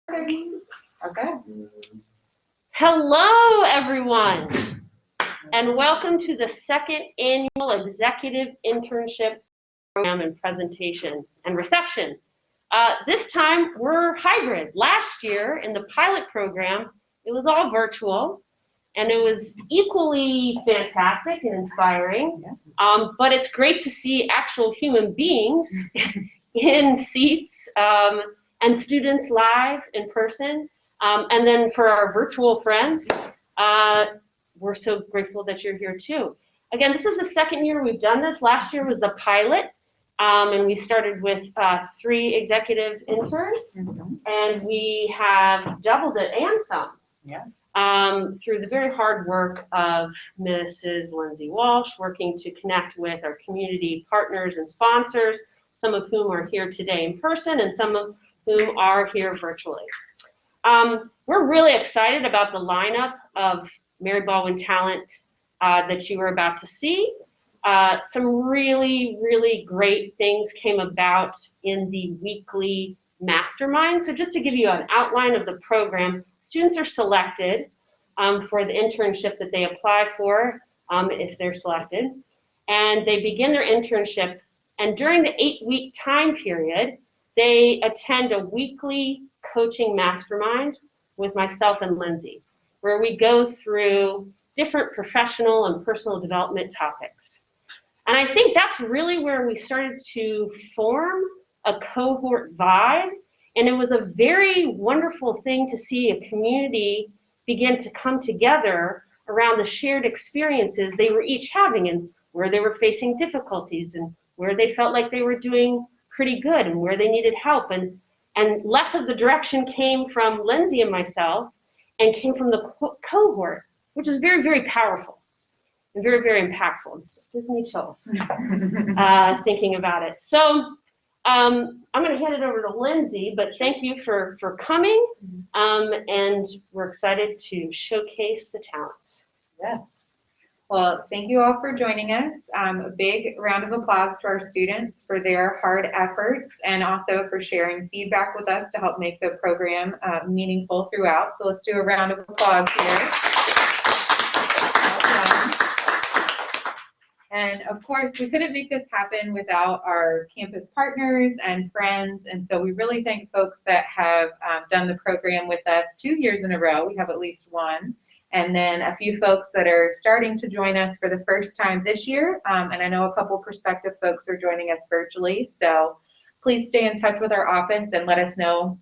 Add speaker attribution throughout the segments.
Speaker 1: Okay.
Speaker 2: Hello, everyone, and welcome to the second annual Executive Internship Program and Presentation and Reception. This time, we're hybrid. Last year, in the pilot program, it was all virtual, and it was equally fantastic and inspiring, but it's great to see actual human beings in seats and students live in person. And then for our virtual friends, we're so grateful that you're here too. Again, this is the second year we've done this. Last year was the pilot, and we started with 3 executive interns, and we have doubled it and some through the very hard work of Mrs. Lindsay Walsh, working to connect with our community partners and sponsors, some of whom are here today in person and some of whom are here virtually. We're really excited about the lineup of Mary Baldwin talent that you are about to see. Some really, really great things came about in the weekly mastermind. So just to give you an outline of the program, students are selected for the internship that they apply for if they're selected. And they begin their internship. And during the 8-week time period, they attend a weekly coaching mastermind with myself and Lindsay, where we go through different professional and personal development topics. And I think that's really where we started to form a cohort vibe. And it was a very wonderful thing to see a community begin to come together around the shared experiences they were each having and where they were facing difficulties and where they felt like they were doing pretty good and where they needed help. And less of the direction came from Lindsay and myself and came from the cohort, which is very, very powerful and very, very impactful. It gives me chills thinking about it. So I'm going to hand it over to Lindsay, but thank you for coming, and we're excited to showcase the talent.
Speaker 1: Yes. Well, thank you all for joining us. A big round of applause to our students for their hard efforts and also for sharing feedback with us to help make the program meaningful throughout. So let's do a round of applause here. And of course, we couldn't make this happen without our campus partners and friends. And so we really thank folks that have done the program with us 2 years in a row. We have at least one. And then a few folks that are starting to join us for the first time this year. And I know a couple prospective folks are joining us virtually. So please stay in touch with our office and let us know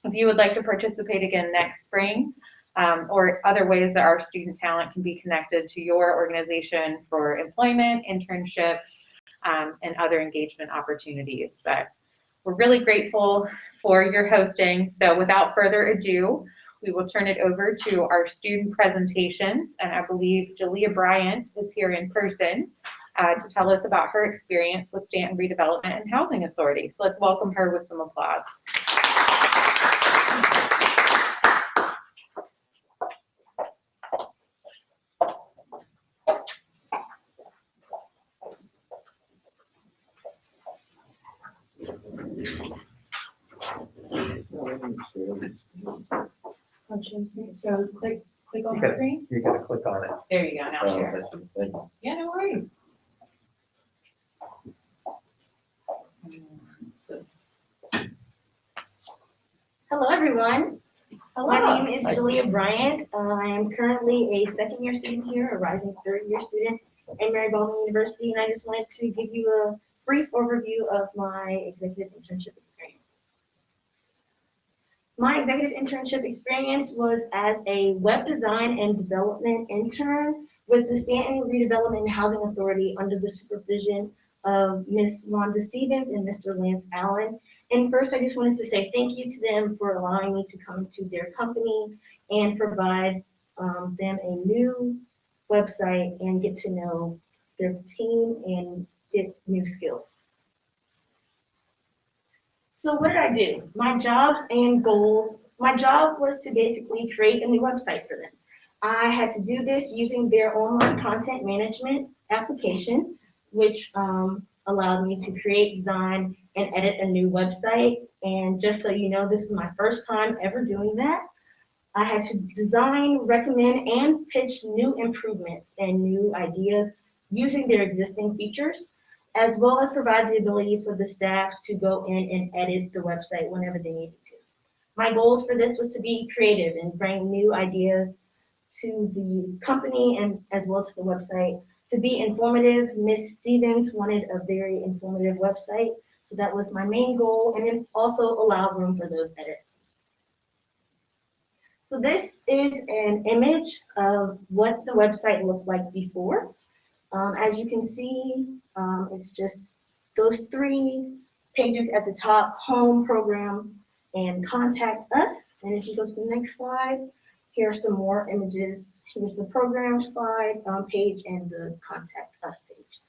Speaker 1: if you would like to participate again next spring, or other ways that our student talent can be connected to your organization for employment, internships, and other engagement opportunities. But we're really grateful for your hosting. So without further ado, we will turn it over to our student presentations, and I believe Jaliyah Bryant is here in person to tell us about her experience with Staunton Redevelopment and Housing Authority. So let's welcome her with some applause. So click on the screen?
Speaker 3: You gotta click on it.
Speaker 1: There you go, now share. Yeah, no worries.
Speaker 4: Hello, everyone.
Speaker 1: Hello.
Speaker 4: My name is Jaliyah Bryant. I am currently a second-year student here, a rising third-year student at Mary Baldwin University, and I just wanted to give you a brief overview of my executive internship experience. My executive internship experience was as a web design and development intern with the Staunton Redevelopment and Housing Authority under the supervision of Ms. Wanda Stevens and Mr. Lance Allen. And first, I just wanted to say thank you to them for allowing me to come to their company and provide them a new website and get to know their team and get new skills. So what did I do? My jobs and goals. My job was to basically create a new website for them. I had to do this using their online content management application, which allowed me to create, design, and edit a new website. And just so you know, this is my first time ever doing that. I had to design, recommend, and pitch new improvements and new ideas using their existing features, as well as provide the ability for the staff to go in and edit the website whenever they needed to. My goals for this was to be creative and bring new ideas to the company and as well to the website. To be informative, Ms. Stevens wanted a very informative website, so that was my main goal, and then also allow room for those edits. So this is an image of what the website looked like before. As you can see, it's just those three pages at the top: home, program, and contact us. And if you go to the next slide, here are some more images. Here's the program slide page and the contact us page.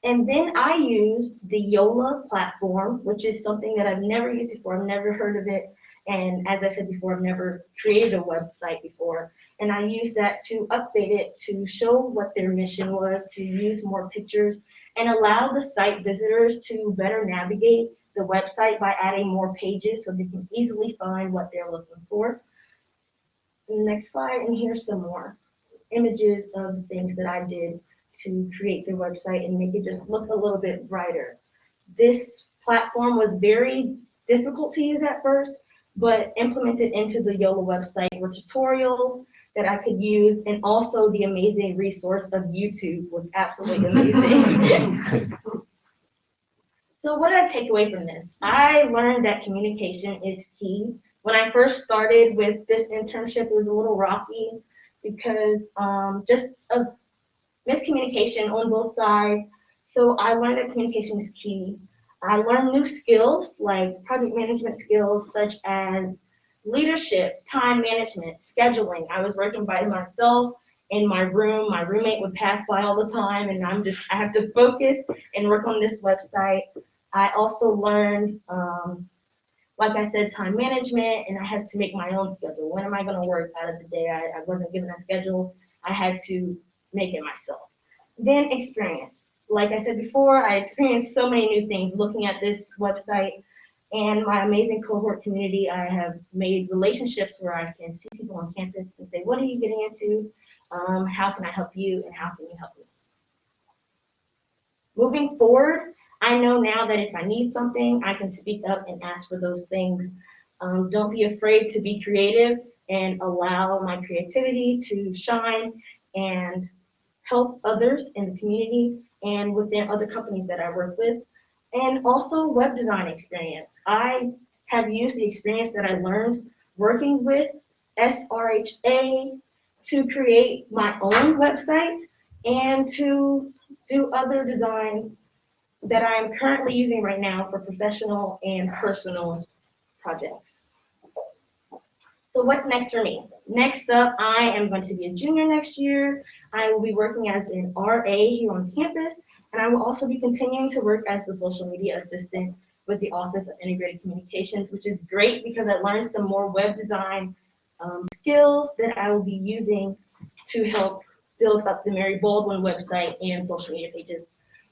Speaker 4: And then I used the YOLA platform, which is something that I've never used before. I've never heard of it. And as I said before, I've never created a website before. And I used that to update it, to show what their mission was, to use more pictures, and allow the site visitors to better navigate the website by adding more pages so they can easily find what they're looking for. Next slide, and here's some more images of things that I did to create the website and make it just look a little bit brighter. This platform was very difficult to use at first, but implemented into the YOLA website were tutorials that I could use, and also the amazing resource of YouTube was absolutely amazing. So what did I take away from this? I learned that communication is key. When I first started with this internship, it was a little rocky because just of miscommunication on both sides. So I learned that communication is key. I learned new skills like project management skills such as leadership, time management, scheduling. I was working by myself in my room. My roommate would pass by all the time, and I have to focus and work on this website. I also learned, like I said, time management, and I had to make my own schedule. When am I going to work out of the day? I wasn't given a schedule. I had to make it myself. Then experience. Like I said before, I experienced so many new things looking at this website and my amazing cohort community. I have made relationships where I can see people on campus and say, what are you getting into? How can I help you, and how can you help me? Moving forward, I know now that if I need something, I can speak up and ask for those things. Don't be afraid to be creative and allow my creativity to shine and help others in the community and within other companies that I work with. And also web design experience. I have used the experience that I learned working with SRHA to create my own website and to do other designs that I'm currently using right now for professional and personal projects. So what's next for me? Next up, I am going to be a junior next year. I will be working as an RA here on campus, and I will also be continuing to work as the social media assistant with the Office of Integrated Communications, which is great because I learned some more web design skills that I will be using to help build up the Mary Baldwin website and social media pages.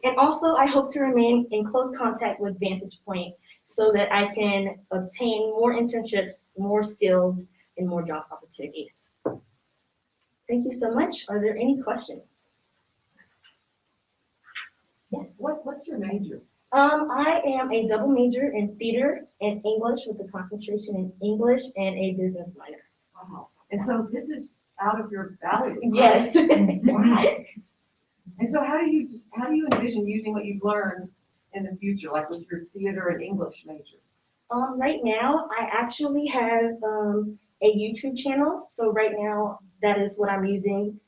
Speaker 4: And also, I hope to remain in close contact with Vantage Point so that I can obtain more internships, more skills, and more job opportunities. Thank you so much. Are there any questions? Yes.
Speaker 3: What's your major?
Speaker 4: I am a double major in theater and English with a concentration in English and a business minor.
Speaker 3: Wow. And so this is out of your valley.
Speaker 4: Yes.
Speaker 3: Wow. And so how do you envision using what you've learned in the future, like with your theater and English major?
Speaker 4: Right now, I actually have a YouTube channel. So right now, that is what I'm using.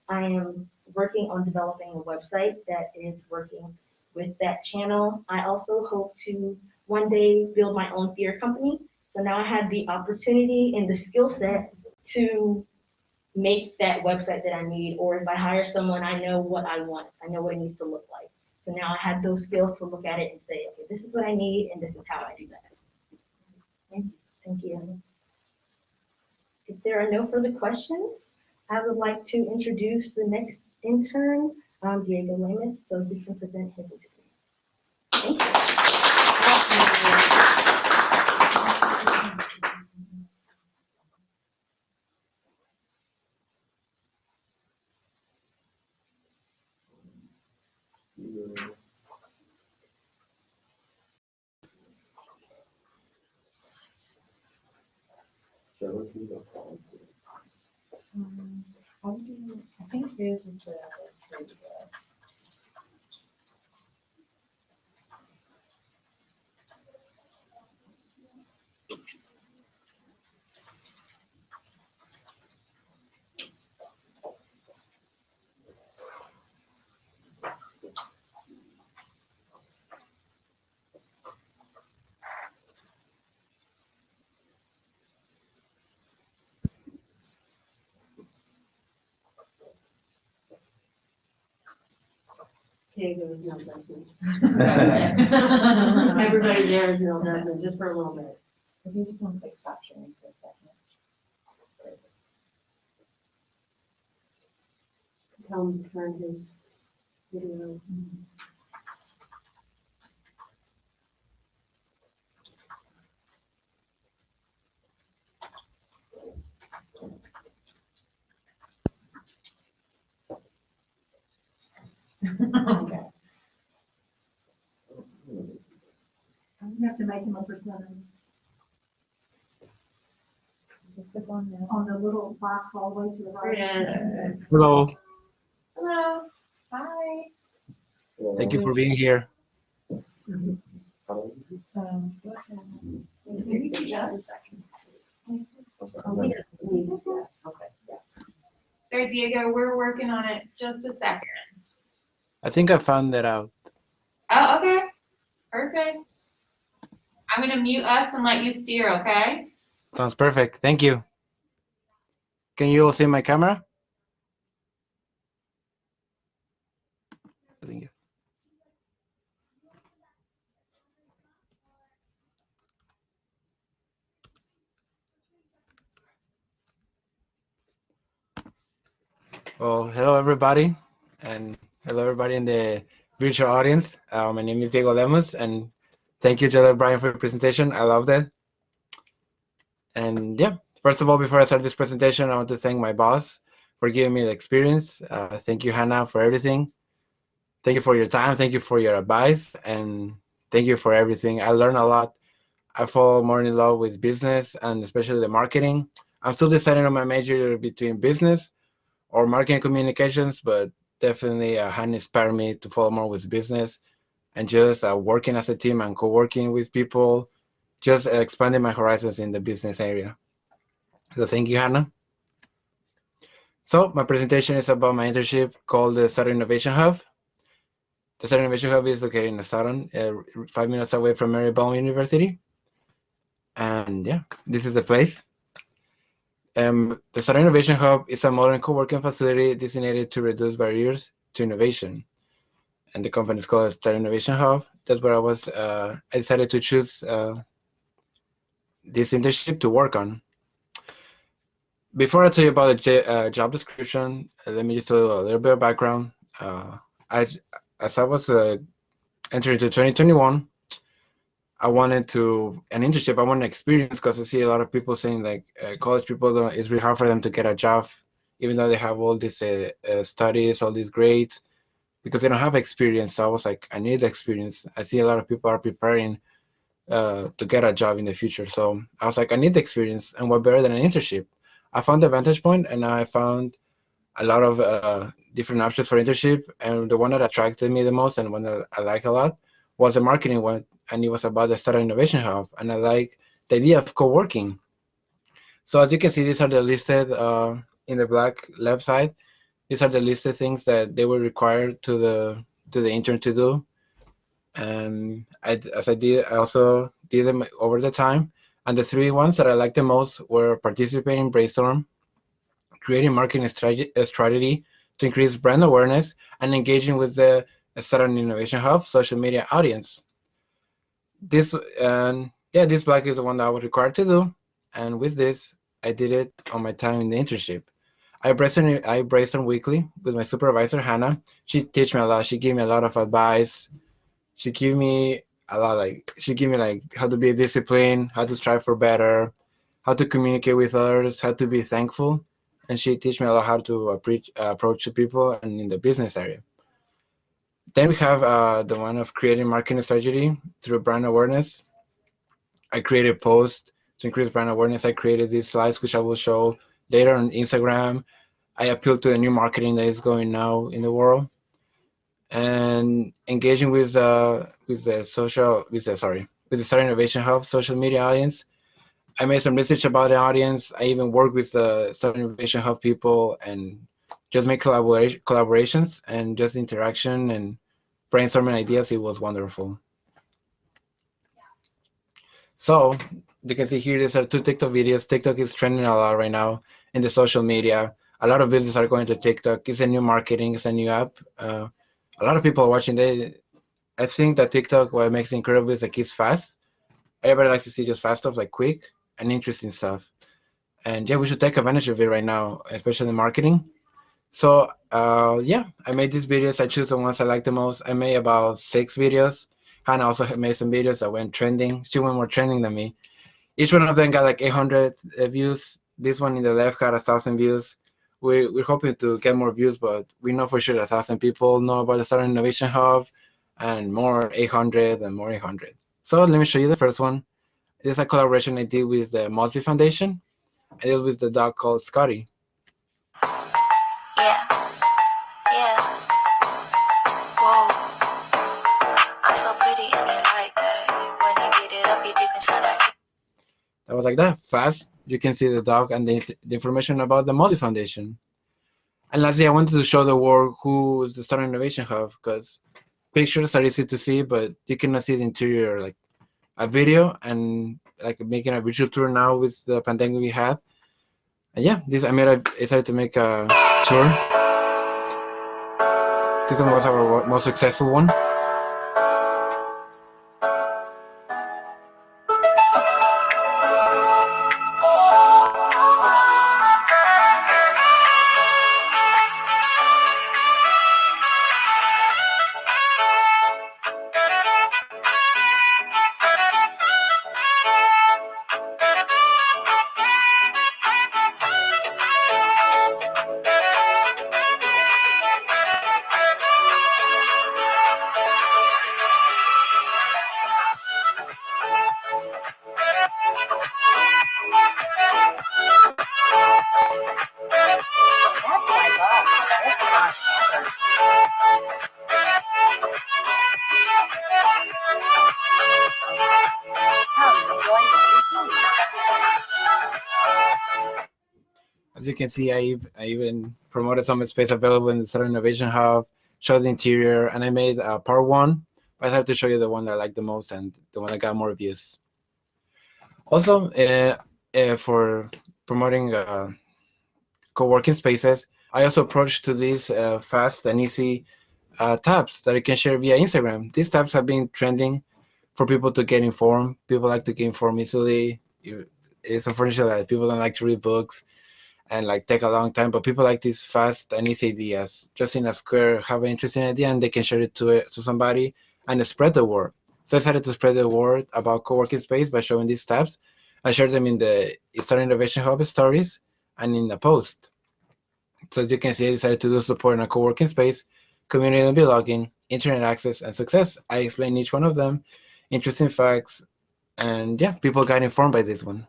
Speaker 4: I am working on developing a website that is working with that channel. I also hope to one day build my own theater company. So now I have the opportunity and the skill set to make that website that I need, or if I hire someone, I know what I want. I know what it needs to look like. So now I have those skills to look at it and say, okay, this is what I need, and this is how I do that.
Speaker 3: Thank you.
Speaker 4: Thank you. If there are no further questions, I would like to introduce the next intern, Diego Lemus, so he can present his experience. Thank you.
Speaker 1: I think his is the
Speaker 2: Okay, there was no judgment. Everybody there is no judgment, just for a little bit.
Speaker 1: If you just want to click stop sharing for a second.
Speaker 2: Tell him to turn his video.
Speaker 1: Okay.
Speaker 5: You have to make him a presenter
Speaker 1: Just click on that.
Speaker 5: on the little box all the way to the right.
Speaker 2: Yes.
Speaker 6: Hello,
Speaker 1: Hello. Hi.
Speaker 6: thank you for being here.
Speaker 5: Maybe just a second.
Speaker 1: There, Diego, we're working on it. Just a second.
Speaker 6: I think I found that out.
Speaker 1: Oh, okay. Perfect. I'm gonna mute us and let you steer, okay?
Speaker 6: Sounds perfect. Thank you. Can you all see my camera? Thank you. Well, hello everybody, and hello everybody in the virtual audience. My name is Diego Lemus, and thank you, Jaliyah Bryant, for your presentation. I loved it. And yeah, first of all, before I start this presentation, I want to thank my boss for giving me the experience. Thank you, Hannah, for everything. Thank you for your time. Thank you for your advice, and thank you for everything. I learned a lot. I fall more in love with business and especially the marketing. I'm still deciding on my major between business or marketing communications, but definitely Hannah inspired me to follow more with business and just working as a team and co-working with people, just expanding my horizons in the business area. So thank you, Hannah. So my presentation is about my internship called the Staunton Innovation Hub. The Staunton Innovation Hub is located in Staunton, 5 minutes away from Mary Baldwin University. And yeah, this is the place. The Staunton Innovation Hub is a modern co-working facility designated to reduce barriers to innovation. And the company is called Staunton Innovation Hub. That's where I decided to choose this internship to work on. Before I tell you about the job description, let me just tell you a little bit of background. As I was entering into 2021, I wanted an internship. I wanted experience because I see a lot of people saying like college people, it's really hard for them to get a job, even though they have all these studies, all these grades, because they don't have experience. So I was like, I need experience. I see a lot of people are preparing to get a job in the future. So I was like, I need the experience, and what better than an internship? I found the Vantage Point, and I found a lot of different options for internship, and the one that attracted me the most and one that I like a lot was the marketing one, and it was about the Staunton Innovation Hub, and I like the idea of co-working. So as you can see, these are the listed in the black left side. These are the listed things that they were required to the intern to do, and I also did them over the time. And the three ones that I liked the most were participating in brainstorm, creating marketing strategy to increase brand awareness, and engaging with the Staunton Innovation Hub social media audience. This block is the one that I was required to do, and with this, I did it on my time in the internship. I brainstormed weekly with my supervisor, Hannah. She teach me a lot. She gave me a lot of advice. She gave me a lot. Like she gave me like how to be disciplined, how to strive for better, how to communicate with others, how to be thankful, and she teach me a lot how to approach to people and in the business area. Then we have the one of creating marketing strategy through brand awareness. I created posts to increase brand awareness. I created these slides which I will show later on Instagram. I appeal to the new marketing that is going now in the world, and engaging with the social with the sorry with the Start Innovation Hub social media audience. I made some research about the audience. I even work with the Start Innovation Hub people and just make collaborations and just interaction and brainstorming ideas. It was wonderful. So you can see here these are two TikTok videos. TikTok is trending a lot right now in the social media. A lot of businesses are going to TikTok. It's a new marketing. It's a new app. A lot of people are watching it. I think that TikTok, what makes it incredible is like it's fast. Everybody likes to see just fast stuff, like quick and interesting stuff. And yeah, we should take advantage of it right now, especially in marketing. So yeah, I made these videos. I choose the ones I like the most. I made about 6 videos. Hannah also made some videos that went trending. She went more trending than me. Each one of them got like 800 views. This one in the left got 1,000 views. We're hoping to get more views, but we know for sure that 1,000 people know about the Start Innovation Hub, and more 800 and more 800. So let me show you the first one. It's a collaboration I did with the Mosby Foundation. I did with the dog called Scotty.
Speaker 7: Yeah, yeah. Whoa, I'm so pretty and you like that. When you get it up, you deep inside that.
Speaker 6: That was like that, fast. You can see the dog and the information about the Mosby Foundation. And lastly, I wanted to show the world who is the Start Innovation Hub, because pictures are easy to see, but you cannot see the interior, like a video and like making a visual tour now with the pandemic we had. And yeah, I decided to make a tour. This one was our most successful one. As you can see, I even promoted some space available in the Start Innovation Hub, showed the interior, and I made part 1. But I have to show you the one that I like the most and the one that got more views. Also, for promoting co-working spaces, I also approached to these fast and easy tabs that I can share via Instagram. These tabs have been trending for people to get informed. People like to get informed easily. It's unfortunate that people don't like to read books and like take a long time, but people like these fast and easy ideas. Just in a square, have an interesting idea, and they can share it to somebody and spread the word. So I decided to spread the word about co-working space by showing these tabs. I shared them in the Start Innovation Hub stories and in the post. So as you can see, I decided to do support in a co-working space, community and belonging, internet access, and success. I explained each one of them, interesting facts, and yeah, people got informed by this one.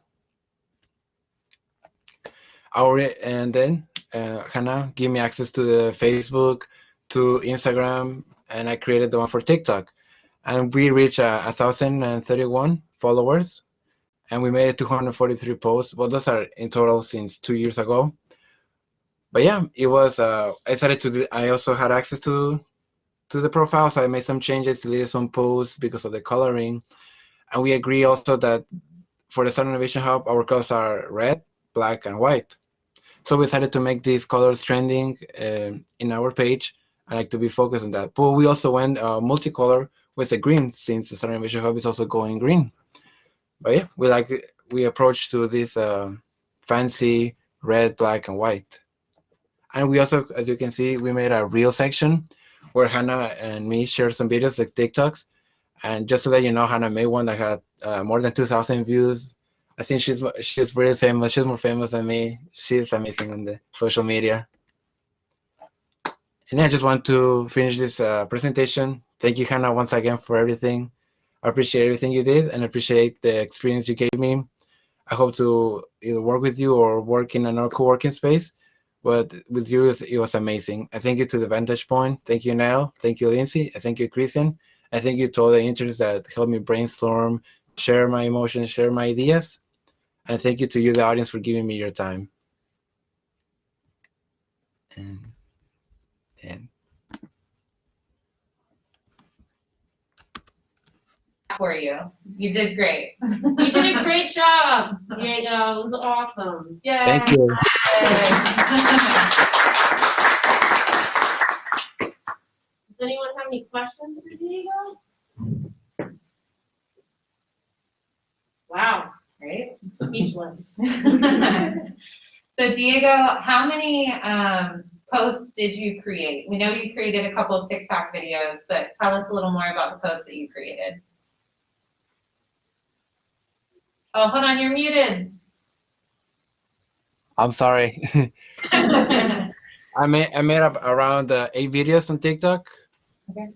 Speaker 6: And then Hannah gave me access to the Facebook, to Instagram, and I created the one for TikTok. And we reached 1,031 followers, and we made 243 posts. Well, those are in total since 2 years ago. But yeah, it was. I decided to. I also had access to the profile, so I made some changes, deleted some posts because of the coloring, and we agree also that for the Start Innovation Hub, our colors are red, black, and white. So we decided to make these colors trending in our page. I like to be focused on that. But we also went multicolor with the green, since the Start Innovation Hub is also going green. But yeah, we approach to this fancy red, black, and white. And we also, as you can see, we made a reel section where Hannah and me share some videos like TikToks. And just to let you know, Hannah made one that had more than 2,000 views. I think she's really famous. She's more famous than me. She's amazing on the social media. And I just want to finish this presentation. Thank you, Hannah, once again for everything. I appreciate everything you did and appreciate the experience you gave me. I hope to either work with you or work in another co-working space. But with you, it was amazing. I thank you to the Vantage Point. Thank you, Nell. Thank you, Lindsay. I thank you, Christian. I thank you to all the interns that helped me brainstorm, share my emotions, share my ideas. And thank you to you, the audience, for giving me your time. And
Speaker 1: For you. You did great.
Speaker 2: You did a great job, Diego. It was awesome.
Speaker 1: Yay.
Speaker 6: thank you.
Speaker 2: Does anyone have any questions for Diego? Wow,
Speaker 1: Great.
Speaker 2: speechless.
Speaker 1: So Diego, how many posts did you create? We know you created a couple of TikTok videos, but tell us a little more about the posts that you created. Oh, hold on, you're muted.
Speaker 6: I'm sorry. I made up around 8 videos on TikTok.
Speaker 1: Okay.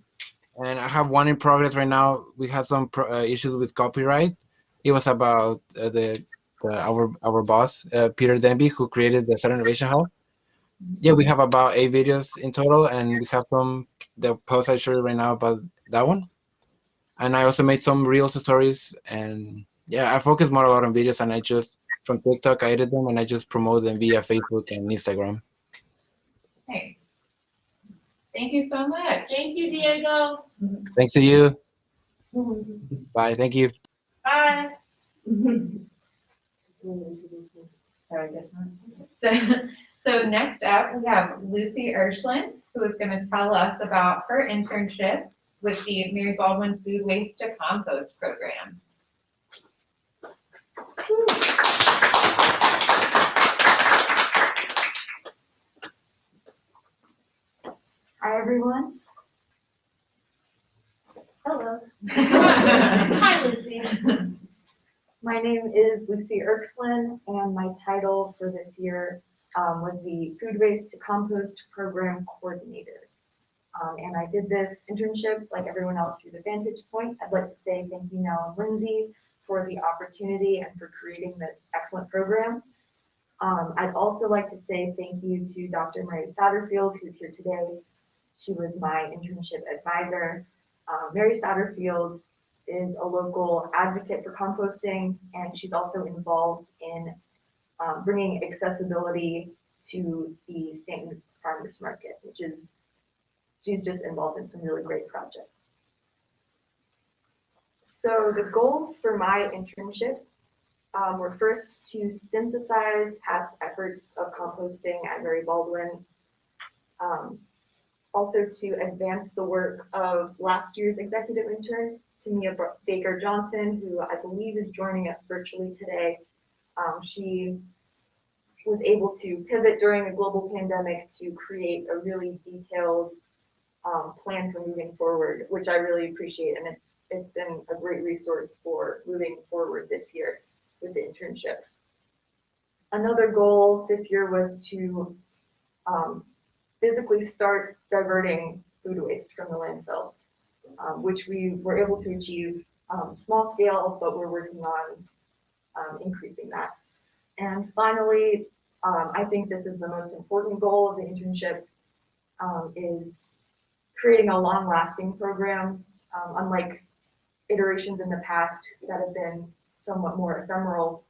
Speaker 6: And I have one in progress right now. We had some issues with copyright. It was about our boss, Peter Denby, who created the Southern Innovation Hub. Yeah, we have about 8 videos in total, and we have the post I showed you right now about that one. And I also made some reels stories, and yeah, I focus more a lot on videos, and I just from TikTok I edit them and I just promote them via Facebook and Instagram.
Speaker 1: Hey. Thank you so much.
Speaker 2: Thank you, Diego.
Speaker 6: Thanks to you. Bye. Thank you.
Speaker 2: Bye.
Speaker 1: So next up, we have Lucie Oechslin, who is going to tell us about her internship with the Mary Baldwin Food Waste to Compost program.
Speaker 8: Hi, everyone. Hello.
Speaker 2: Hi, Lucie.
Speaker 8: My name is Lucie Oechslin, and my title for this year was the Food Waste to Compost Program Coordinator. And I did this internship, like everyone else, through the Vantage Point. I'd like to say thank you, Nell and Lindsay, for the opportunity and for creating this excellent program. I'd also like to say thank you to Dr. Mary Satterfield, who's here today. She was my internship advisor. Mary Satterfield is a local advocate for composting, and she's also involved in bringing accessibility to the Staunton Farmers Market, she's just involved in some really great projects. So the goals for my internship were first to synthesize past efforts of composting at Mary Baldwin, also to advance the work of last year's executive intern, Tamia Baker Johnson, who I believe is joining us virtually today. She was able to pivot during a global pandemic to create a really detailed plan for moving forward, which I really appreciate, and it's been a great resource for moving forward this year with the internship. Another goal this year was to physically start diverting food waste from the landfill, which we were able to achieve small scale, but we're working on increasing that. And finally, I think this is the most important goal of the internship, is creating a long-lasting program. Unlike iterations in the past that have been somewhat more ephemeral,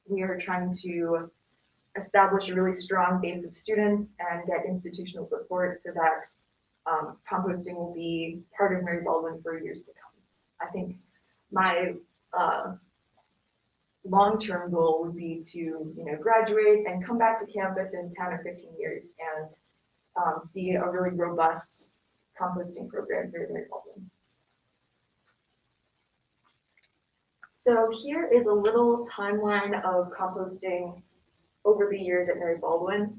Speaker 8: we are trying to establish a really strong base of students and get institutional support so that composting will be part of Mary Baldwin for years to come. I think my long-term goal would be to graduate and come back to campus in 10 or 15 years and see a really robust composting program here at Mary Baldwin. So here is a little timeline of composting over the years at Mary Baldwin.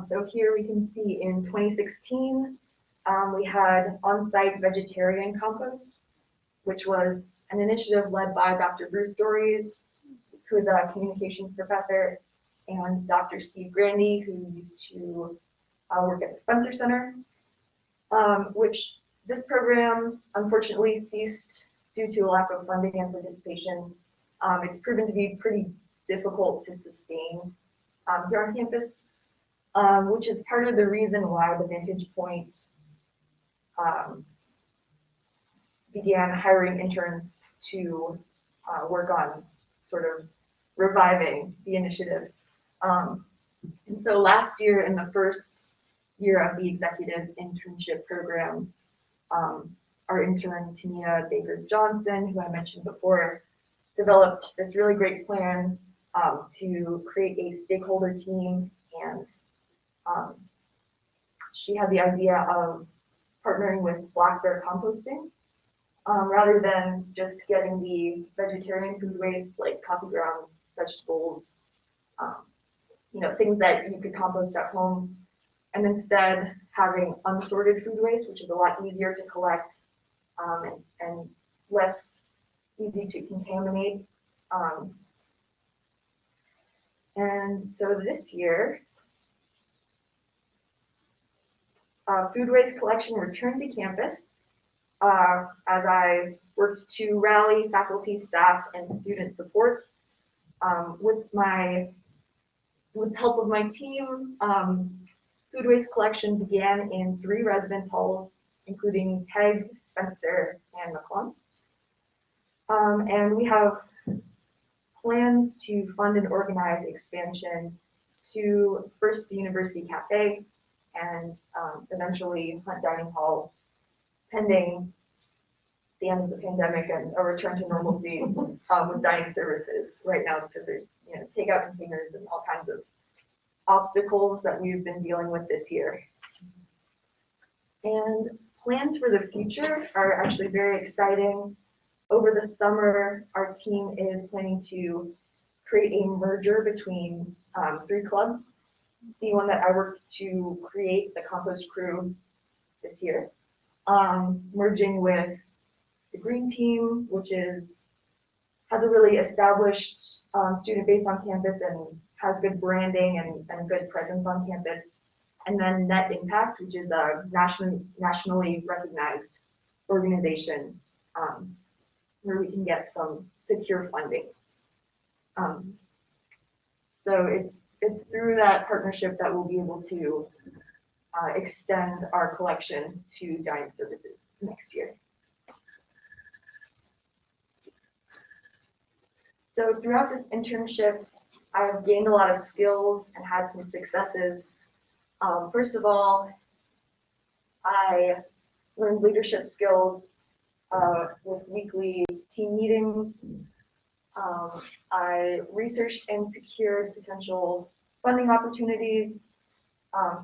Speaker 8: So here we can see in 2016, We had on-site vegetarian compost, which was an initiative led by Dr. Bruce Stories, who is a communications professor, and Dr. Steve Grandy, who used to work at the Spencer Center, which this program unfortunately ceased due to a lack of funding and participation. It's proven to be pretty difficult to sustain here on campus, which is part of the reason why the Vantage Point began hiring interns to work on sort of reviving the initiative. And so last year, in the first year of the Executive Internship Program, our intern, Tania Baker-Johnson, who I mentioned before, developed this really great plan to create a stakeholder team, and she had the idea of partnering with Black Bear Composting, rather than just getting the vegetarian food waste like coffee grounds, vegetables, things that you could compost at home, and instead having unsorted food waste, which is a lot easier to collect and less easy to contaminate. And so this year, food waste collection returned to campus as I worked to rally faculty, staff, and student support. With the help of my team, food waste collection began in 3 residence halls, including Peg, Spencer, and McClung. And we have plans to fund and organize expansion to first the University Cafe and eventually Hunt Dining Hall, pending the end of the pandemic and a return to normalcy with dining services right now, because there's takeout containers and all kinds of obstacles that we've been dealing with this year. And plans for the future are actually very exciting. Over the summer, our team is planning to create a merger between 3 clubs. The one that I worked to create, the Compost Crew, this year, merging with the Green Team, which has a really established student base on campus and has good branding and good presence on campus. And then Net Impact, which is a nationally recognized organization where we can get some secure funding. So it's through that partnership that we'll be able to extend our collection to dining services next year. So throughout this internship, I've gained a lot of skills and had some successes. First of all, I learned leadership skills with weekly team meetings. I researched and secured potential funding opportunities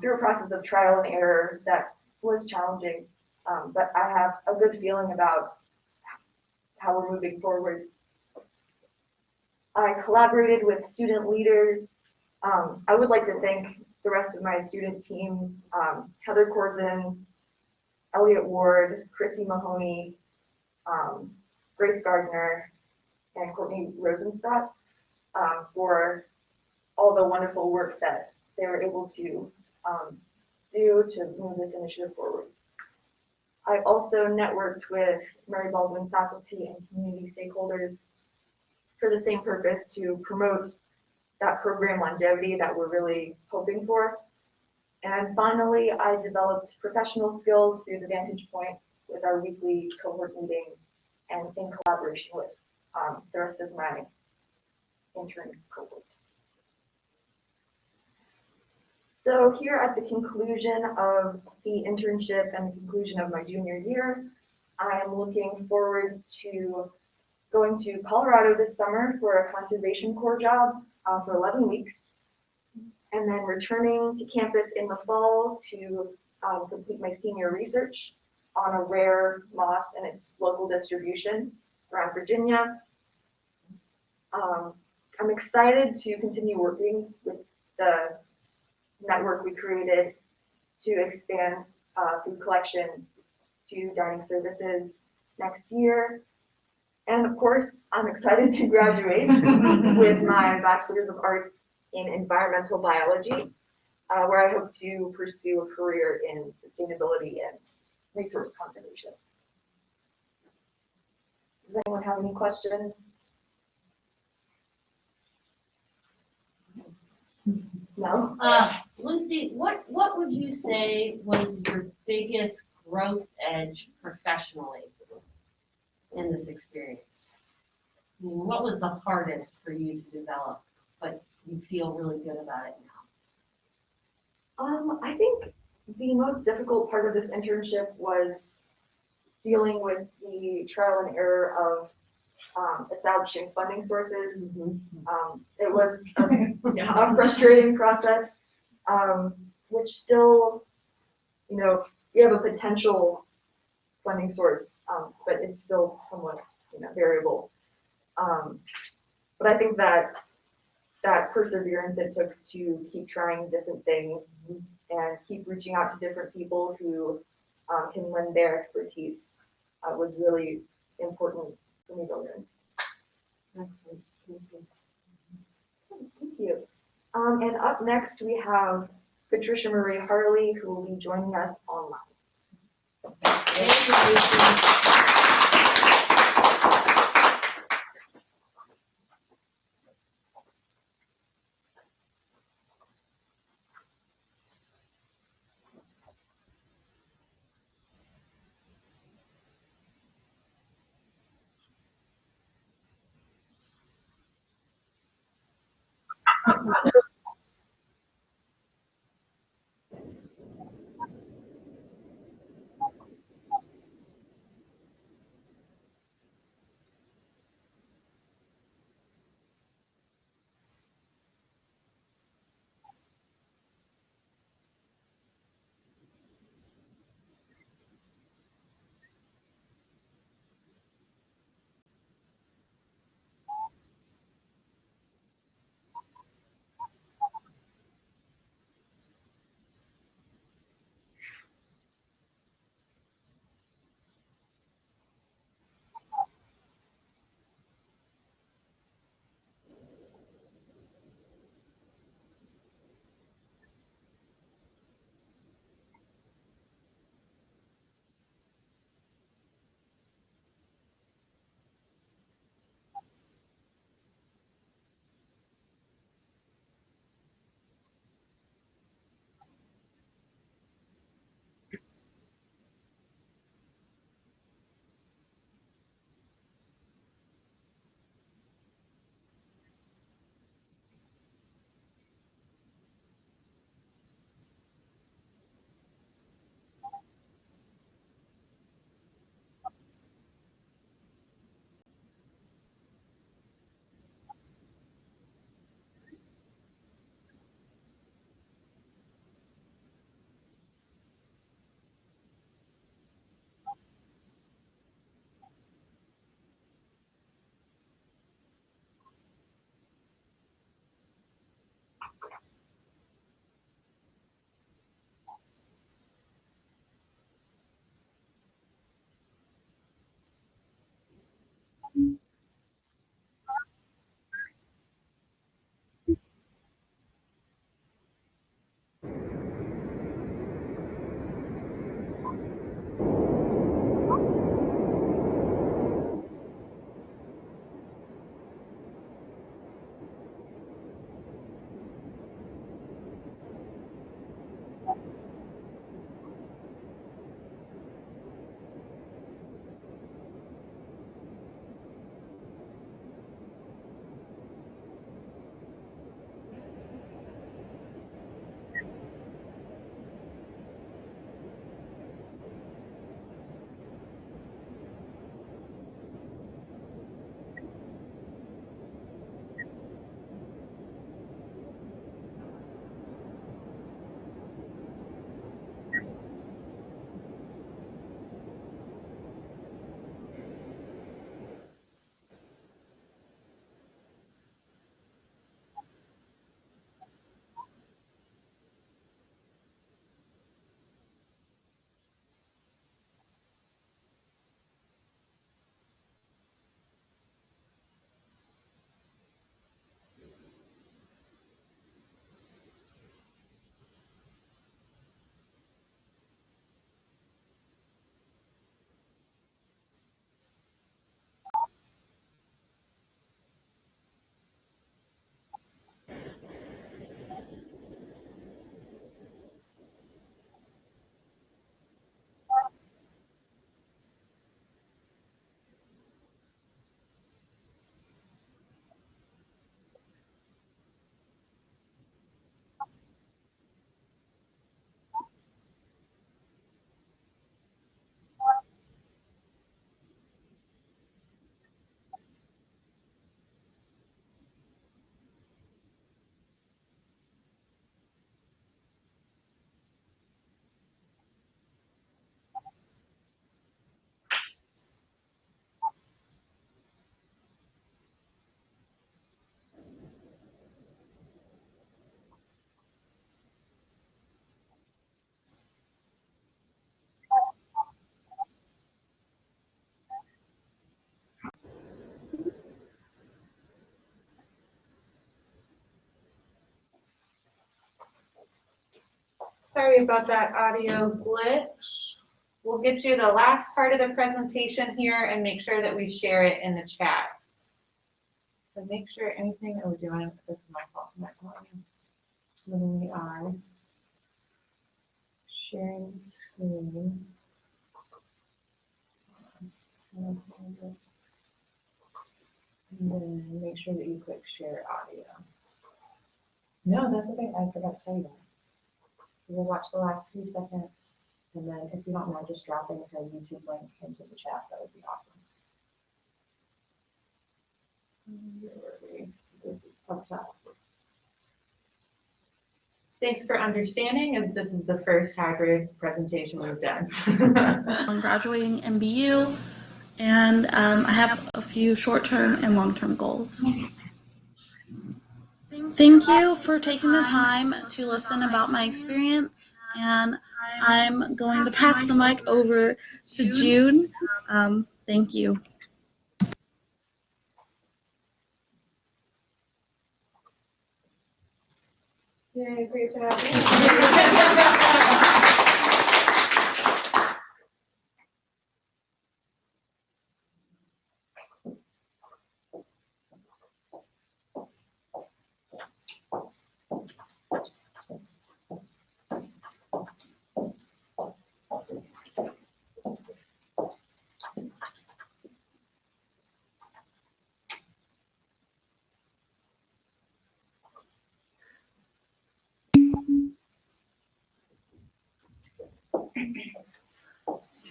Speaker 8: through a process of trial and error that was challenging, but I have a good feeling about how we're moving forward. I collaborated with student leaders. I would like to thank the rest of my student team, Heather Corzin, Elliot Ward, Chrissy Mahoney, Grace Gardner, and Courtney Rosenstadt for all the wonderful work that they were able to do to move this initiative forward. I also networked with Mary Baldwin faculty and community stakeholders for the same purpose, to promote that program longevity that we're really hoping for. And finally, I developed professional skills through the Vantage Point with our weekly cohort meetings and in collaboration with the rest of my intern cohort. So here at the conclusion of the internship and the conclusion of my junior year, I am looking forward to going to Colorado this summer for a conservation corps job for 11 weeks, and then returning to campus in the fall to complete my senior research on a rare moss and its local distribution around Virginia. I'm excited to continue working with the network we created to expand food collection to dining services next year. And of course, I'm excited to graduate with my Bachelor's of Arts in Environmental Biology, where I hope to pursue a career in sustainability and resource conservation. Does anyone have any questions? No?
Speaker 2: Lucie, what would you say was your biggest growth edge professionally in this experience? I mean, what was the hardest for you to develop, but you feel really good about it now?
Speaker 8: I think the most difficult part of this internship was dealing with the trial and error of establishing funding sources. It was a frustrating process, which still, we have a potential funding source, but it's still somewhat, variable. But I think that perseverance it took to keep trying different things and keep reaching out to different people who can lend their expertise was really important for me to learn.
Speaker 2: Excellent. Thank you.
Speaker 8: Thank you. And up next we have Patricia-Marie Harley, who will be joining us online.
Speaker 2: Thank you, Lucie.
Speaker 1: Sorry about that audio glitch. We'll get you the last part of the presentation here and make sure that we share it in the chat. So make sure anything, we're doing, this is my fault, when we are sharing the screen. And then make sure that you click share audio. No, that's okay. I forgot to tell you that. We'll watch the last few seconds, and then if you don't mind just dropping her YouTube link into the chat, that would be awesome. Where were we? Up top. Thanks for understanding, as this is the first hybrid presentation we've done.
Speaker 9: I'm graduating MBU, and I have a few short-term and long-term goals. Thank you for taking the time to listen about my experience, and I'm going to pass the mic over to June. Thank you.
Speaker 1: Yay, great job.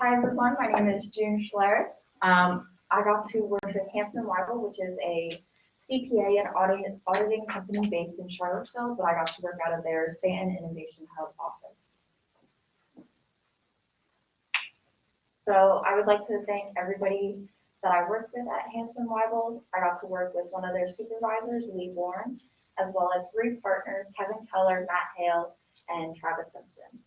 Speaker 8: Hi everyone, my name is June Schlereth. I got to work with Hantzmon Wiebel, which is a CPA and auditing company based in Charlottesville, but I got to work out of their Staunton Innovation Hub office. So I would like to thank everybody that I worked with at Hantzmon Wiebel. I got to work with one of their supervisors, Lee Warren, as well as 3 partners, Kevin Keller, Matt Hale, and Travis Simpson.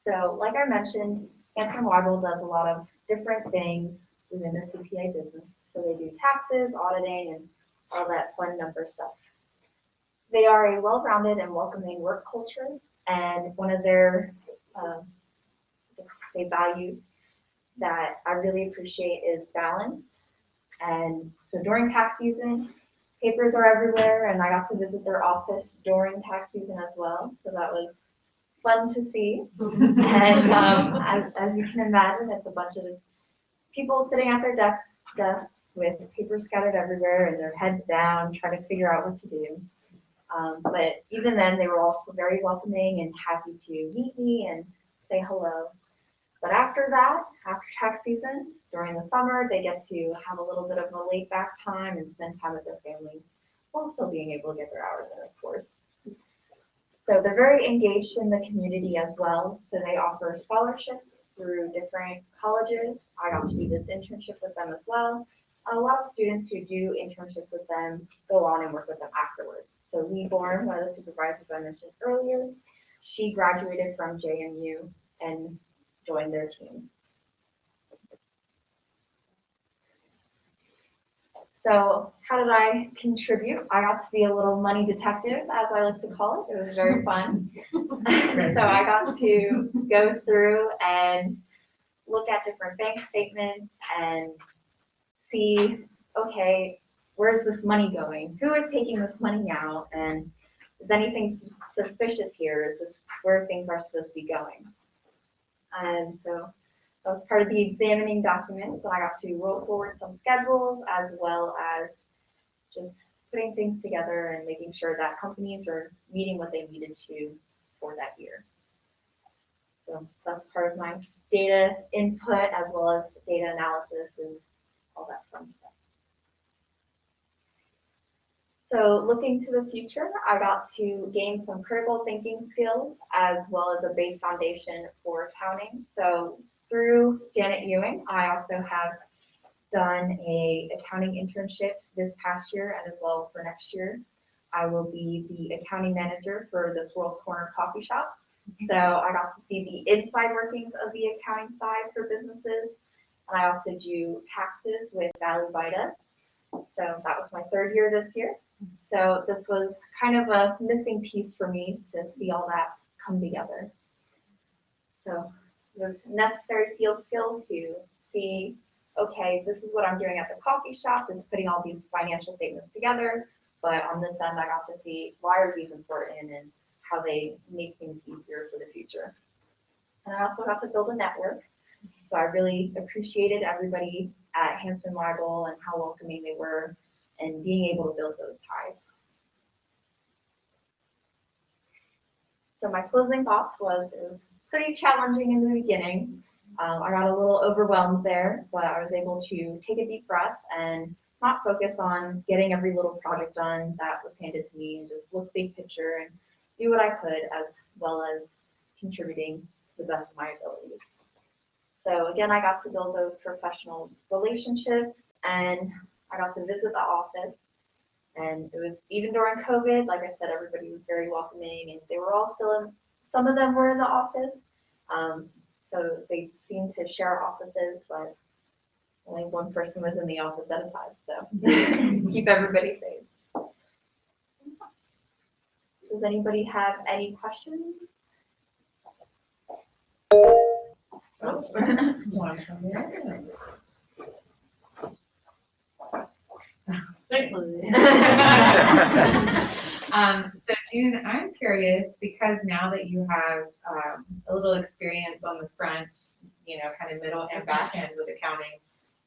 Speaker 8: So like I mentioned, Hantzmon Wiebel does a lot of different things within the CPA business. So they do taxes, auditing, and all that fun number stuff. They are a well-rounded and welcoming work culture, and one of their values that I really appreciate is balance. And so during tax season, papers are everywhere, and I got to visit their office during tax season as well. So that was fun to see. And as you can imagine, it's a bunch of people sitting at their desks with papers scattered everywhere and their heads down, trying to figure out what to do. But even then, they were also very welcoming and happy to meet me and say hello. But after that, after tax season, during the summer, they get to have a little bit of a laid back time and spend time with their family while still being able to get their hours in, of course. So they're very engaged in the community as well. So they offer scholarships through different colleges. I got to do this internship with them as well. A lot of students who do internships with them go on and work with them afterwards. So Lee Bourne, one of the supervisors I mentioned earlier, she graduated from JMU and joined their team. So how did I contribute? I got to be a little money detective, as I like to call it. It was very fun. So I got to go through and look at different bank statements and see, okay, where's this money going? Who is taking this money out? And is anything suspicious here? Is this where things are supposed to be going? And so that was part of the examining documents, and I got to roll forward some schedules as well as just putting things together and making sure that companies are meeting what they needed to for that year. So that's part of my data input as well as data analysis and all that fun stuff. So looking to the future, I got to gain some critical thinking skills as well as a base foundation for accounting. So through Janet Ewing, I also have done a accounting internship this past year and as well for next year. I will be the accounting manager for the Swirl's Corner coffee shop. So I got to see the inside workings of the accounting side for businesses. And I also do taxes with Valley Vita. So that was my 3rd year this year. So this was kind of a missing piece for me to see all that come together. So the necessary field skills to see, okay, this is what I'm doing at the coffee shop, and putting all these financial statements together. But on this end, I got to see why are these important and how they make things easier for the future. And I also got to build a network. So I really appreciated everybody at Hantzmon Wiebel and how welcoming they were and being able to build those ties. So my closing thoughts was it was pretty challenging in the beginning. I got a little overwhelmed there, but I was able to take a deep breath and not focus on getting every little project done that was handed to me and just look big picture and do what I could as well as contributing to the best of my abilities. So again, I got to build those professional relationships and I got to visit the office. And it was, even during COVID, like I said, everybody was very welcoming and they were all still in, some of them were in the office. So they seemed to share offices, but only one person was in the office at a time, so keep everybody safe. Does anybody have any questions?
Speaker 2: Thanks, Lizzie.
Speaker 1: So June, I'm curious because now that you have a little experience on the front, kind of middle and back end with accounting,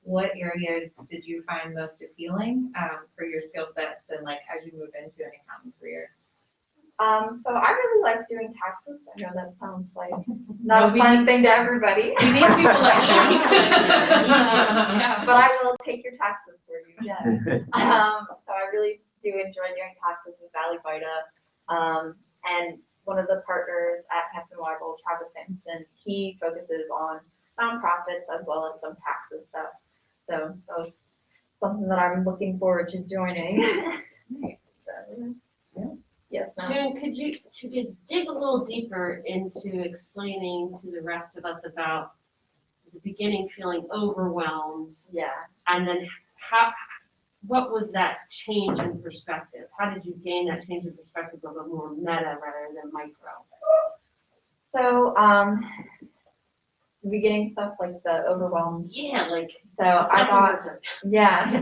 Speaker 1: what areas did you find most appealing for your skill sets and like as you move into an accounting career?
Speaker 8: So I really like doing taxes. I know that sounds like not a fun thing to everybody.
Speaker 1: We need people like you.
Speaker 8: But I will take your taxes for you. Yeah. So I really do enjoy doing taxes with Valley Vita. And one of the partners at Hantzmon Wiebel, Travis Simpson, he focuses on nonprofits as well as some taxes stuff. So that was something that I'm looking forward to joining. So, yeah. Yes,
Speaker 2: June, could you dig a little deeper into explaining to the rest of us about the beginning feeling overwhelmed?
Speaker 8: Yeah.
Speaker 2: And then what was that change in perspective? How did you gain that change in perspective of a more meta rather than micro?
Speaker 8: So, the beginning stuff like the overwhelmed.
Speaker 2: Yeah, like.
Speaker 8: So I got, yeah.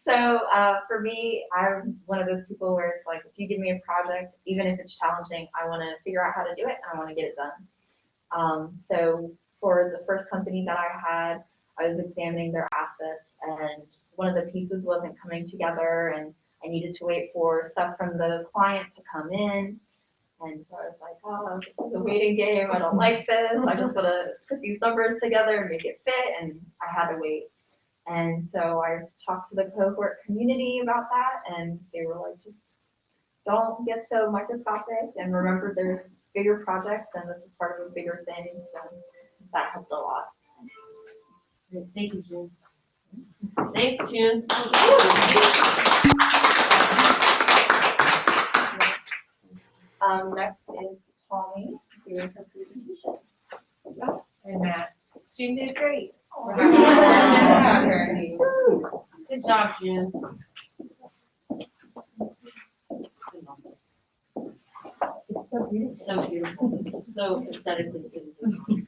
Speaker 8: So for me, I'm one of those people where it's like, if you give me a project, even if it's challenging, I want to figure out how to do it and I want to get it done. So for the first company that I had, I was examining their assets and one of the pieces wasn't coming together and I needed to wait for stuff from the client to come in. And so I was like, oh, this is a waiting game. I don't like this. I just want to put these numbers together and make it fit. And I had to wait. And so I talked to the cohort community about that. And they were like, just don't get so microscopic. And remember, there's bigger projects and this is part of a bigger thing. So that helped a lot.
Speaker 2: Thank you, June. Thanks, June.
Speaker 8: Next is Parmie doing her presentation.
Speaker 1: And Matt, June did great.
Speaker 2: Good job, June. So beautiful. So aesthetically pleasing.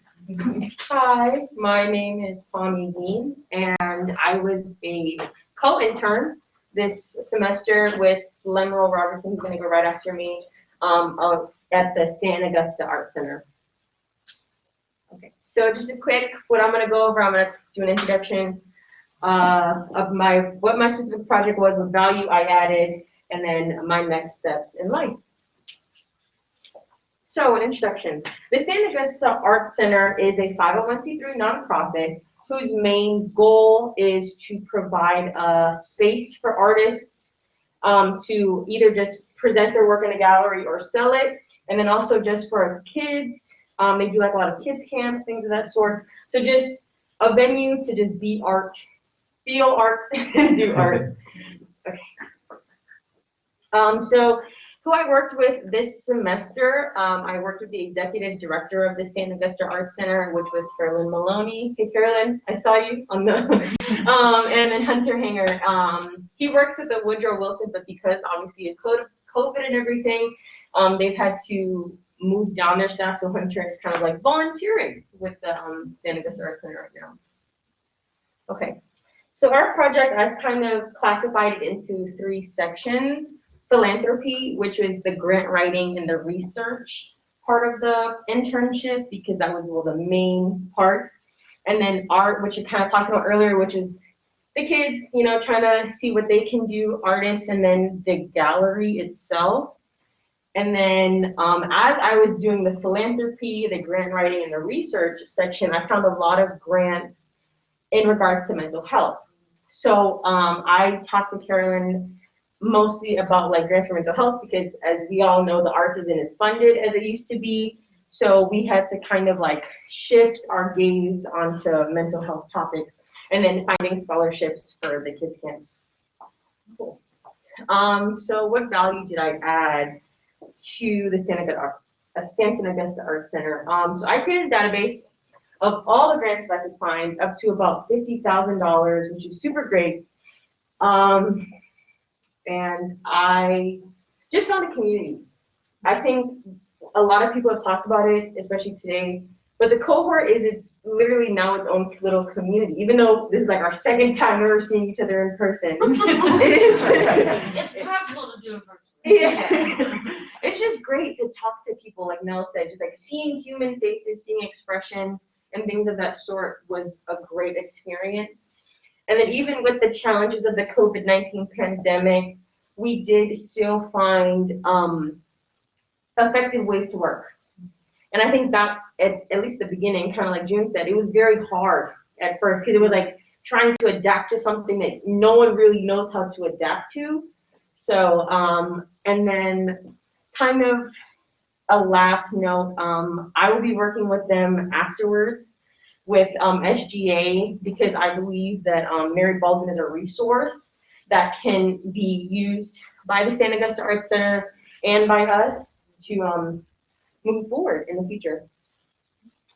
Speaker 10: Hi, my name is Parmie Dean, and I was a co-intern this semester with Lem Robertson, who's going to go right after me, at the Staunton-Augusta Art Center. Okay, so just a quick, what I'm going to go over, I'm going to do an introduction of what my specific project was, what value I added, and then my next steps in life. So, an introduction. The Staunton-Augusta Art Center is a 501c3 nonprofit whose main goal is to provide a space for artists to either just present their work in a gallery or sell it, and then also just for kids. They do like a lot of kids camps, things of that sort. So just a venue to just be art, feel art, and do art. Okay. So who I worked with this semester, I worked with the executive director of the Staunton-Augusta Art Center, which was Carolyn Maloney. Hey, Carolyn, I saw you on the, and then Hunter Hanger. He works with the Woodrow Wilson, but because obviously of COVID and everything, they've had to move down their staff, so Hunter is kind of like volunteering with the Santa Augusta Arts Center right now. Okay, so our project, I've kind of classified it into 3 sections. Philanthropy, which is the grant writing and the research part of the internship, because that was the main part. And then art, which you kind of talked about earlier, which is the kids, you know, trying to see what they can do, artists, and then the gallery itself. And then as I was doing the philanthropy, the grant writing, and the research section, I found a lot of grants in regards to mental health. So I talked to Carolyn mostly about like grants for mental health, because as we all know, the arts isn't as funded as it used to be. So we had to kind of like shift our gaze onto mental health topics, and then finding scholarships for the kids camps. Cool. So what value did I add to the Staunton-Augusta Arts Center? So I created a database of all the grants that I could find, up to about $50,000, which is super great. And I just found a community. I think a lot of people have talked about it, especially today, but the cohort it's literally now its own little community, even though this is like our 2nd time ever seeing each other in person. It is.
Speaker 2: It's possible to do in person.
Speaker 10: Yeah. It's just great to talk to people, like Nell said, just like seeing human faces, seeing expressions, and things of that sort was a great experience. And then even with the challenges of the COVID-19 pandemic, we did still find effective ways to work. And I think that at least the beginning, kind of like June said, it was very hard at first, because it was like trying to adapt to something that no one really knows how to adapt to. So, and then kind of a last note, I will be working with them afterwards with SGA, because I believe that Mary Baldwin is a resource that can be used by the Santa Augusta Arts Center and by us to move forward in the future.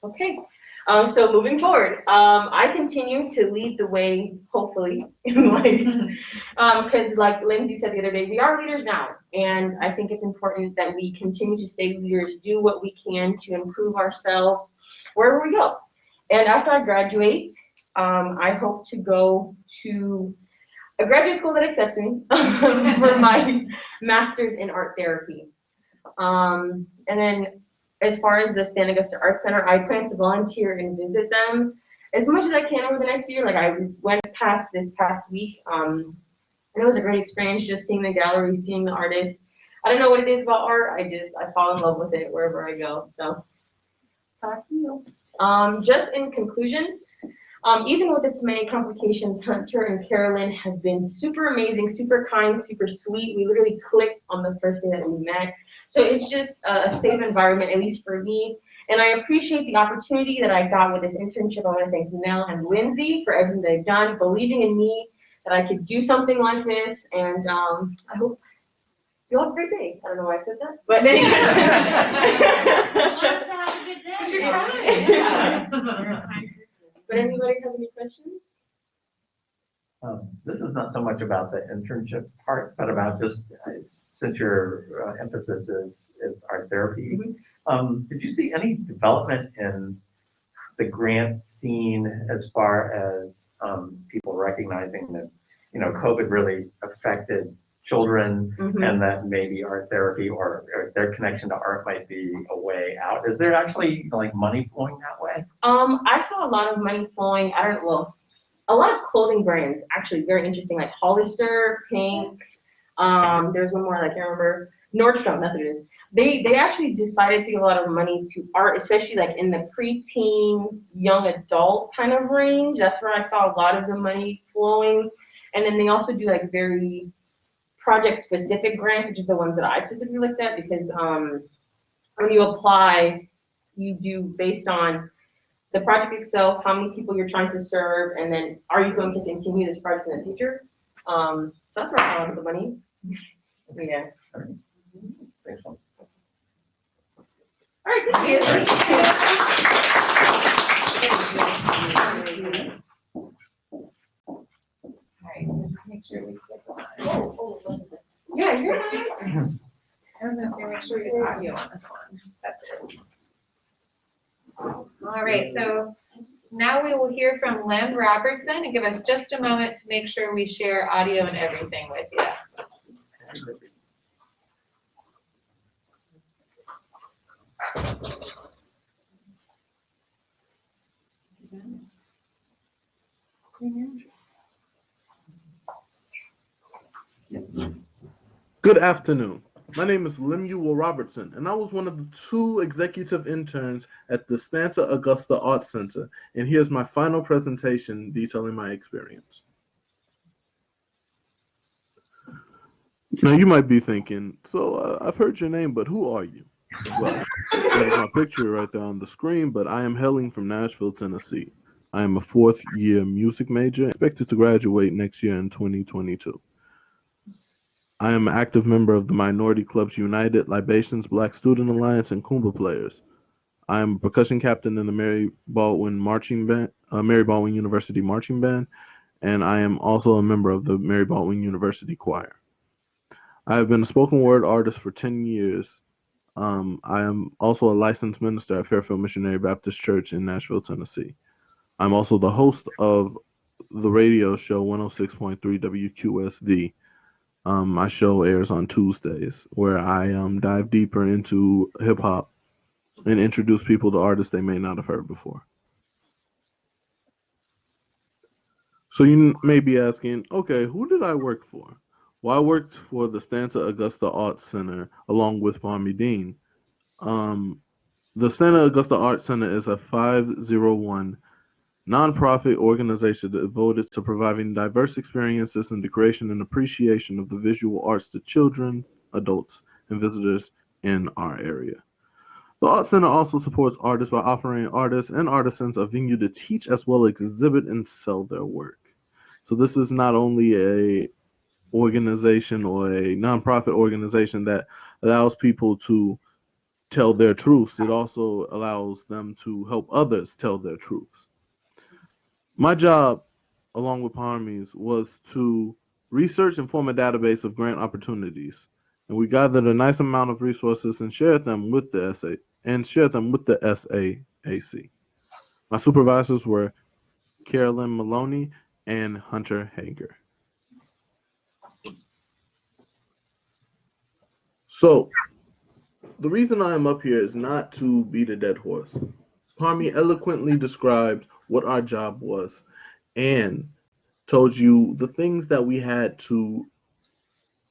Speaker 10: Okay, so moving forward, I continue to lead the way, hopefully, because like Lindsay said the other day, we are leaders now, and I think it's important that we continue to stay leaders, do what we can to improve ourselves wherever we go. And after I graduate, I hope to go to a graduate school that accepts me for my master's in art therapy. And then as far as the Santa Augusta Arts Center, I plan to volunteer and visit them as much as I can over the next year. Like I went past this past week, and it was a great experience just seeing the gallery, seeing the artists. I don't know what it is about art, I fall in love with it wherever I go. So, talk to you. Just in conclusion, even with its many complications, Hunter and Carolyn have been super amazing, super kind, super sweet. We literally clicked on the first day that we met. So it's just a safe environment, at least for me. And I appreciate the opportunity that I got with this internship. I want to thank Nell and Lindsay for everything they've done, believing in me that I could do something like this. And I hope you all have a great day. I don't know why I said that, but anyway.
Speaker 2: Let's have a good day.
Speaker 10: Yeah. But anybody have any questions?
Speaker 11: This is not so much about the internship part, but about just since your emphasis is art therapy.
Speaker 10: Mm-hmm.
Speaker 11: Did you see any development in the grant scene as far as people recognizing that, you know, COVID really affected children,
Speaker 10: Mm-hmm.
Speaker 11: and that maybe art therapy or their connection to art might be a way out? Is there actually like money flowing that way?
Speaker 10: I saw a lot of money flowing. A lot of clothing brands, actually very interesting, like Hollister, Pink. There's one more I can't remember. Nordstrom, that's what it is. They actually decided to give a lot of money to art, especially like in the preteen, young adult kind of range. That's where I saw a lot of the money flowing. And then they also do like very project-specific grants, which is the ones that I specifically looked at, because when you apply, you do based on the project itself, how many people you're trying to serve, and then are you going to continue this project in the future? So that's where I found the money. Yeah.
Speaker 11: Thanks.
Speaker 10: All right, thank you.
Speaker 3: All right, let's make sure we click on.
Speaker 10: Yeah, you're right.
Speaker 1: I was gonna say, make sure you have audio on this one. That's it. All right, so now we will hear from Lem Robertson, and give us just a moment to make sure we share audio and everything with you.
Speaker 12: Good afternoon. My name is Lemuel Robertson, and I was one of the 2 executive interns at the Staunton-Augusta Art Center, and here's my final presentation detailing my experience. Now you might be thinking, so I've heard your name, but who are you? Well, that is my picture right there on the screen, but I am hailing from Nashville, Tennessee. I am a 4th-year music major, expected to graduate next year in 2022. I am an active member of the Minority Clubs United, Libations, Black Student Alliance, and Kumba Players. I am a percussion captain in the Mary Baldwin University Marching Band, and I am also a member of the Mary Baldwin University Choir. I have been a spoken word artist for 10 years. I am also a licensed minister at Fairfield Missionary Baptist Church in Nashville, Tennessee. I'm also the host of the radio show 106.3 WQSD. My show airs on Tuesdays, where I dive deeper into hip hop and introduce people to artists they may not have heard before. So you may be asking, okay, who did I work for? Well, I worked for the Staunton-Augusta Arts Center along with Parmie Dean. The Staunton-Augusta Arts Center is a 501 nonprofit organization devoted to providing diverse experiences and the creation and appreciation of the visual arts to children, adults, and visitors in our area. The Arts Center also supports artists by offering artists and artisans a venue to teach as well as exhibit and sell their work. So this is not only a organization or a nonprofit organization that allows people to tell their truths. It also allows them to help others tell their truths. My job, along with Parmie's, was to research and form a database of grant opportunities, and we gathered a nice amount of resources and shared them with the SAAC. My supervisors were Carolyn Maloney and Hunter Hager. So, the reason I am up here is not to beat a dead horse. Parmie eloquently described what our job was and told you the things that we had to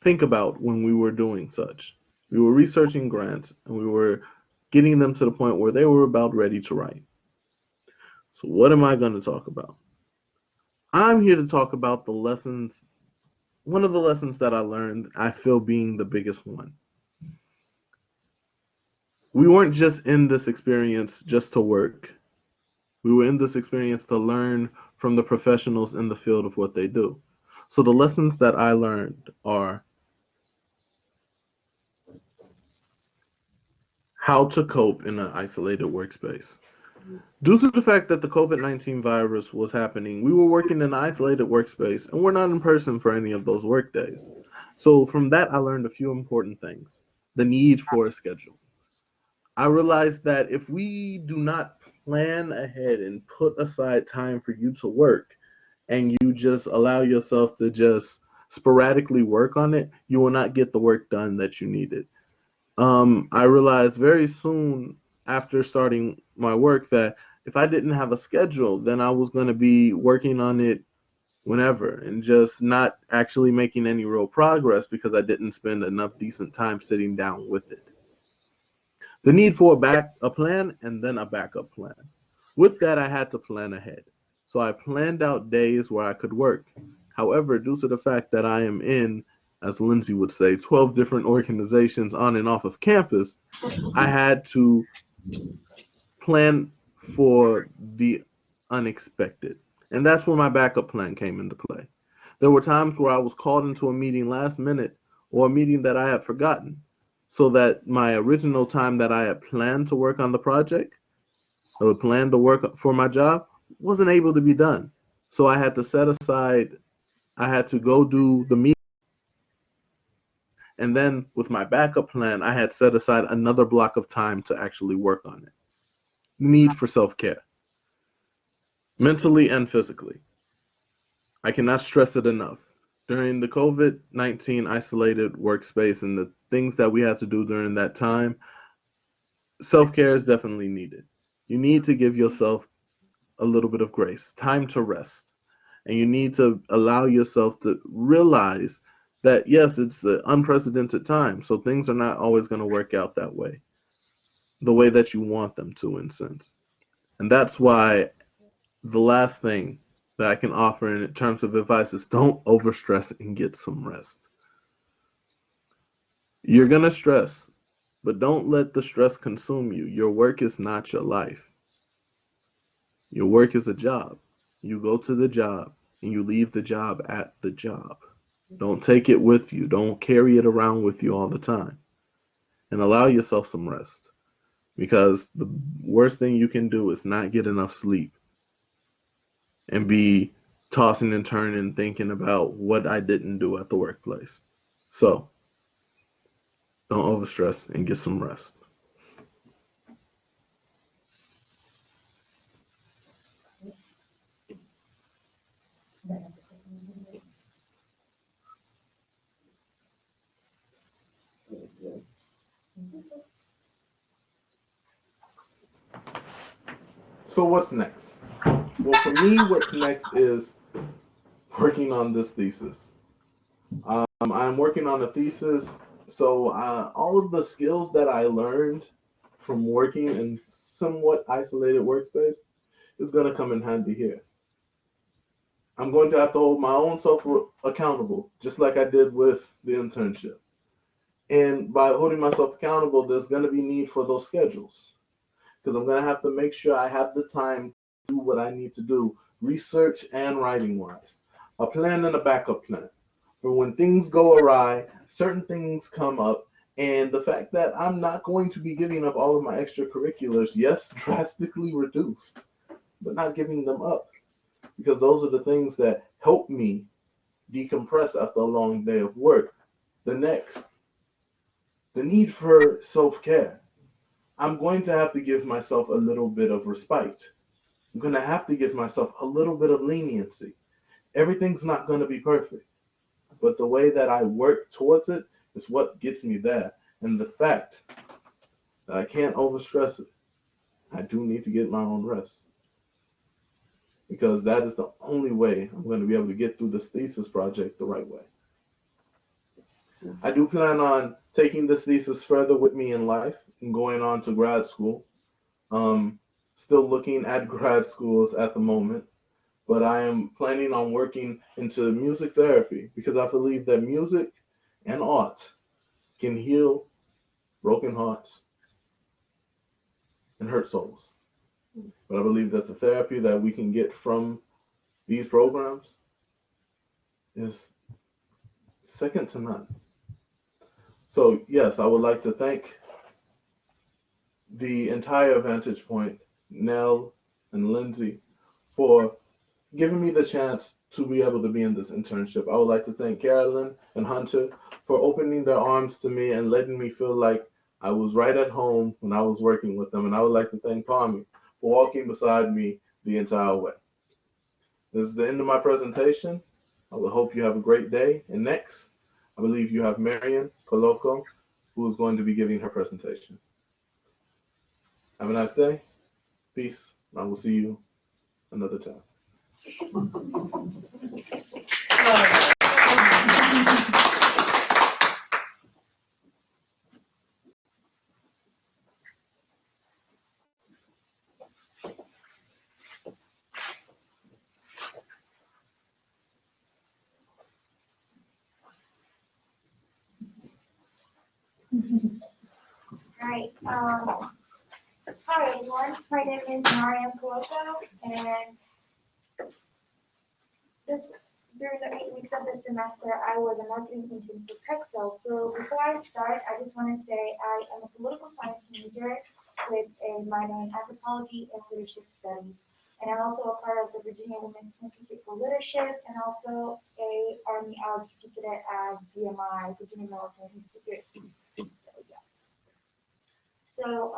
Speaker 12: think about when we were doing such. We were researching grants and we were getting them to the point where they were about ready to write. So what am I going to talk about? I'm here to talk about the lessons, one of the lessons that I learned, I feel being the biggest one. We weren't just in this experience just to work. We were in this experience to learn from the professionals in the field of what they do. So the lessons that I learned are how to cope in an isolated workspace. Due to the fact that the COVID-19 virus was happening, we were working in an isolated workspace and we're not in person for any of those work days. So from that, I learned a few important things. The need for a schedule. I realized that if we do not plan ahead and put aside time for you to work and you just allow yourself to just sporadically work on it, you will not get the work done that you needed. I realized very soon after starting my work that if I didn't have a schedule, then I was going to be working on it whenever and just not actually making any real progress because I didn't spend enough decent time sitting down with it. The need for a plan and then a backup plan. With that, I had to plan ahead. So I planned out days where I could work. However, due to the fact that I am in, as Lindsay would say, 12 different organizations on and off of campus, I had to plan for the unexpected. And that's where my backup plan came into play. There were times where I was called into a meeting last minute or a meeting that I had forgotten, so that my original time that I had planned to work on the project, or planned to work for my job, wasn't able to be done. So I had to set aside, I had to go do the meeting And then with my backup plan, I had set aside another block of time to actually work on it. Need for self-care, mentally and physically. I cannot stress it enough. During the COVID-19 isolated workspace and the things that we had to do during that time, self-care is definitely needed. You need to give yourself a little bit of grace, time to rest. And you need to allow yourself to realize that, yes, it's an unprecedented time, so things are not always going to work out that way, the way that you want them to, in a sense. And that's why the last thing that I can offer in terms of advice is don't overstress and get some rest. You're going to stress, but don't let the stress consume you. Your work is not your life. Your work is a job. You go to the job and you leave the job at the job. Don't take it with you. Don't carry it around with you all the time. And allow yourself some rest. Because the worst thing you can do is not get enough sleep and be tossing and turning thinking about what I didn't do at the workplace. So, don't overstress and get some rest. So what's next? Well, for me, what's next is working on this thesis. I'm working on a thesis, so all of the skills that I learned from working in somewhat isolated workspace is going to come in handy here. I'm going to have to hold my own self accountable, just like I did with the internship. And by holding myself accountable, there's going to be need for those schedules, because I'm going to have to make sure I have the time to do what I need to do, research and writing wise. A plan and a backup plan for when things go awry, certain things come up, and the fact that I'm not going to be giving up all of my extracurriculars, yes, drastically reduced, but not giving them up, because those are the things that help me decompress after a long day of work. The next, the need for self-care. I'm going to have to give myself a little bit of respite. I'm going to have to give myself a little bit of leniency. Everything's not going to be perfect, but the way that I work towards it is what gets me there. And the fact that I can't overstress it, I do need to get my own rest, because that is the only way I'm going to be able to get through this thesis project the right way. I do plan on taking this thesis further with me in life and going on to grad school. Still looking at grad schools at the moment, but I am planning on working into music therapy, because I believe that music and art can heal broken hearts and hurt souls. But I believe that the therapy that we can get from these programs is second to none. So yes, I would like to thank the entire Vantage Point, Nell and Lindsay, for giving me the chance to be able to be in this internship. I would like to thank Carolyn and Hunter for opening their arms to me and letting me feel like I was right at home when I was working with them. And I would like to thank Parmie for walking beside me the entire way. This is the end of my presentation. I will hope you have a great day. And next, I believe you have Mariam Kalokoh, who is going to be giving her presentation. Have a nice day. Peace. I will see you another time.
Speaker 4: Right. Hi everyone. My name is Mariam Kalokoh, and during the 8 weeks of this semester, I was a marketing intern for Pexel. So before I start, I just want to say I am a political science major with a minor in anthropology and leadership studies. And I'm also a part of the Virginia Women's Institute for Leadership and also a Army LGBTQ considered as VMI, Virginia Military Institute. So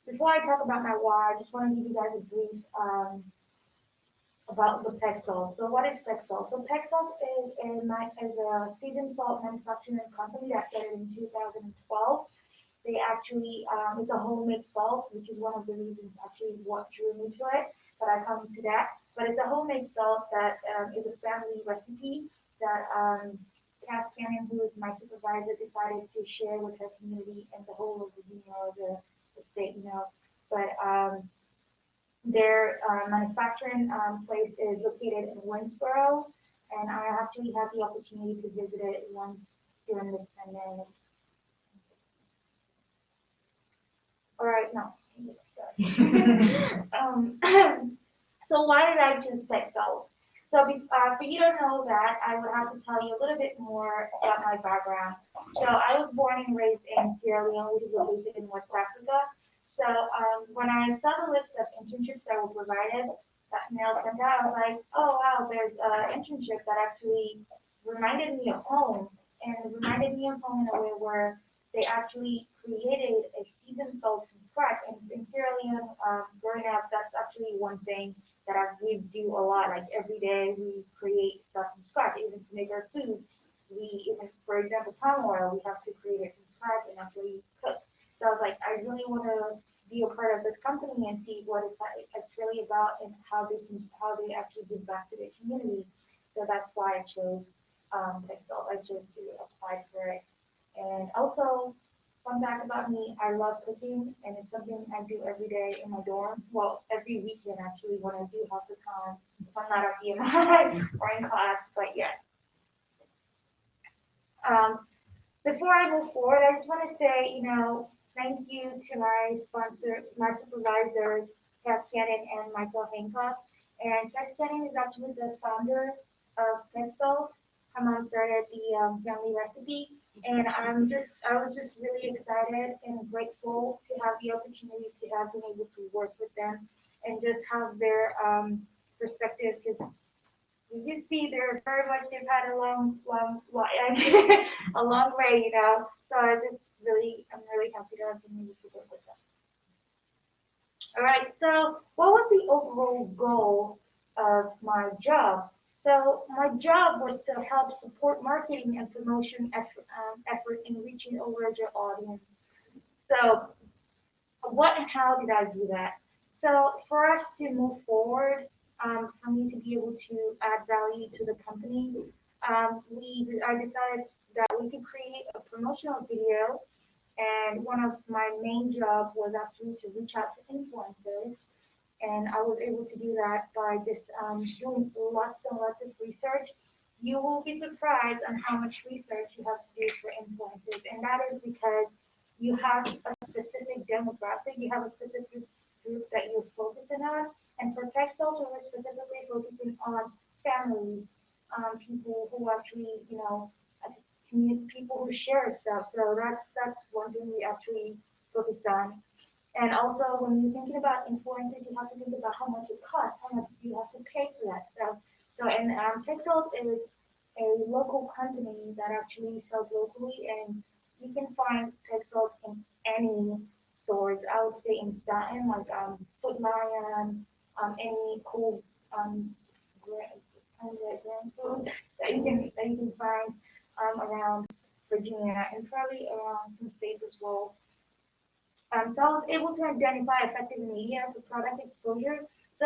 Speaker 4: before I talk about my why, I just want to give you guys a brief about the PEG salt. So what is PEG salt? So PEG salt is a seasoned salt manufacturing company that started in 2012. They actually, it's a homemade salt, which is one of the reasons actually what drew me to it, but I come to that. But it's a homemade salt that is a family recipe that Cass Cannon, who is my supervisor, decided to share with her community and the whole of Virginia or the state, But their manufacturing place is located in Winsboro, and I actually had the opportunity to visit it once during this pandemic. All right, no. So why did I choose PEG salt? So for you to know that, I would have to tell you a little bit more about my background. So I was born and raised in Sierra Leone, which is located in West Africa. So when I saw the list of internships that were provided, that mail sent out, I was like, oh wow, there's an internship that actually reminded me of home, and reminded me of home in a way where they actually created a seasoned salt from scratch. And in Sierra Leone, growing up, that's actually one thing that we do a lot. Like every day, we create stuff from scratch, even to make our food. Even for example, palm oil, we have to create it from scratch and actually cook. So I was like, I really want to be a part of this company and see what it's really about and how they actually give back to their community. So that's why I chose PEG salt. I chose to apply for it. And also, fun fact about me, I love cooking, and it's something I do every day in my dorm. Well, every weekend actually when I do have the time. If I'm not at BMI or in class, but yes. Before I move forward, I just want to say, thank you to my supervisors, Cass Cannon and Michael Hancock. And Cass Cannon is actually the founder of PEG salt. Her mom started the family recipe. And I was just really excited and grateful to have the opportunity to have been able to work with them and just have their perspective, because you can see they've had a long a long way, So I'm really happy to have been able to work with them. All right, so what was the overall goal of my job? So my job was to help support marketing and promotion effort in reaching a larger audience. So what and how did I do that? So for us to move forward, for me to be able to add value to the company, I decided that we could create a promotional video, and one of my main jobs was actually to reach out to influencers. And I was able to do that by just doing lots and lots of research. You will be surprised on how much research you have to do for influencers, and that is because you have a specific demographic, you have a specific group that you're focusing on. And for PEG salt, we're specifically focusing on families, people who actually, people who share stuff. So that's one thing we actually focused on. And also, when you're thinking about influencers, you have to think about how much it costs, how much you have to pay for that stuff. So, and PEG salt is a local company that actually sells locally, and you can find PEG salt in any stores. I would say in Staunton, like Foot Lion, any cool grand food that you can find around Virginia and probably around some states as well. So I was able to identify effective media for product exposure. So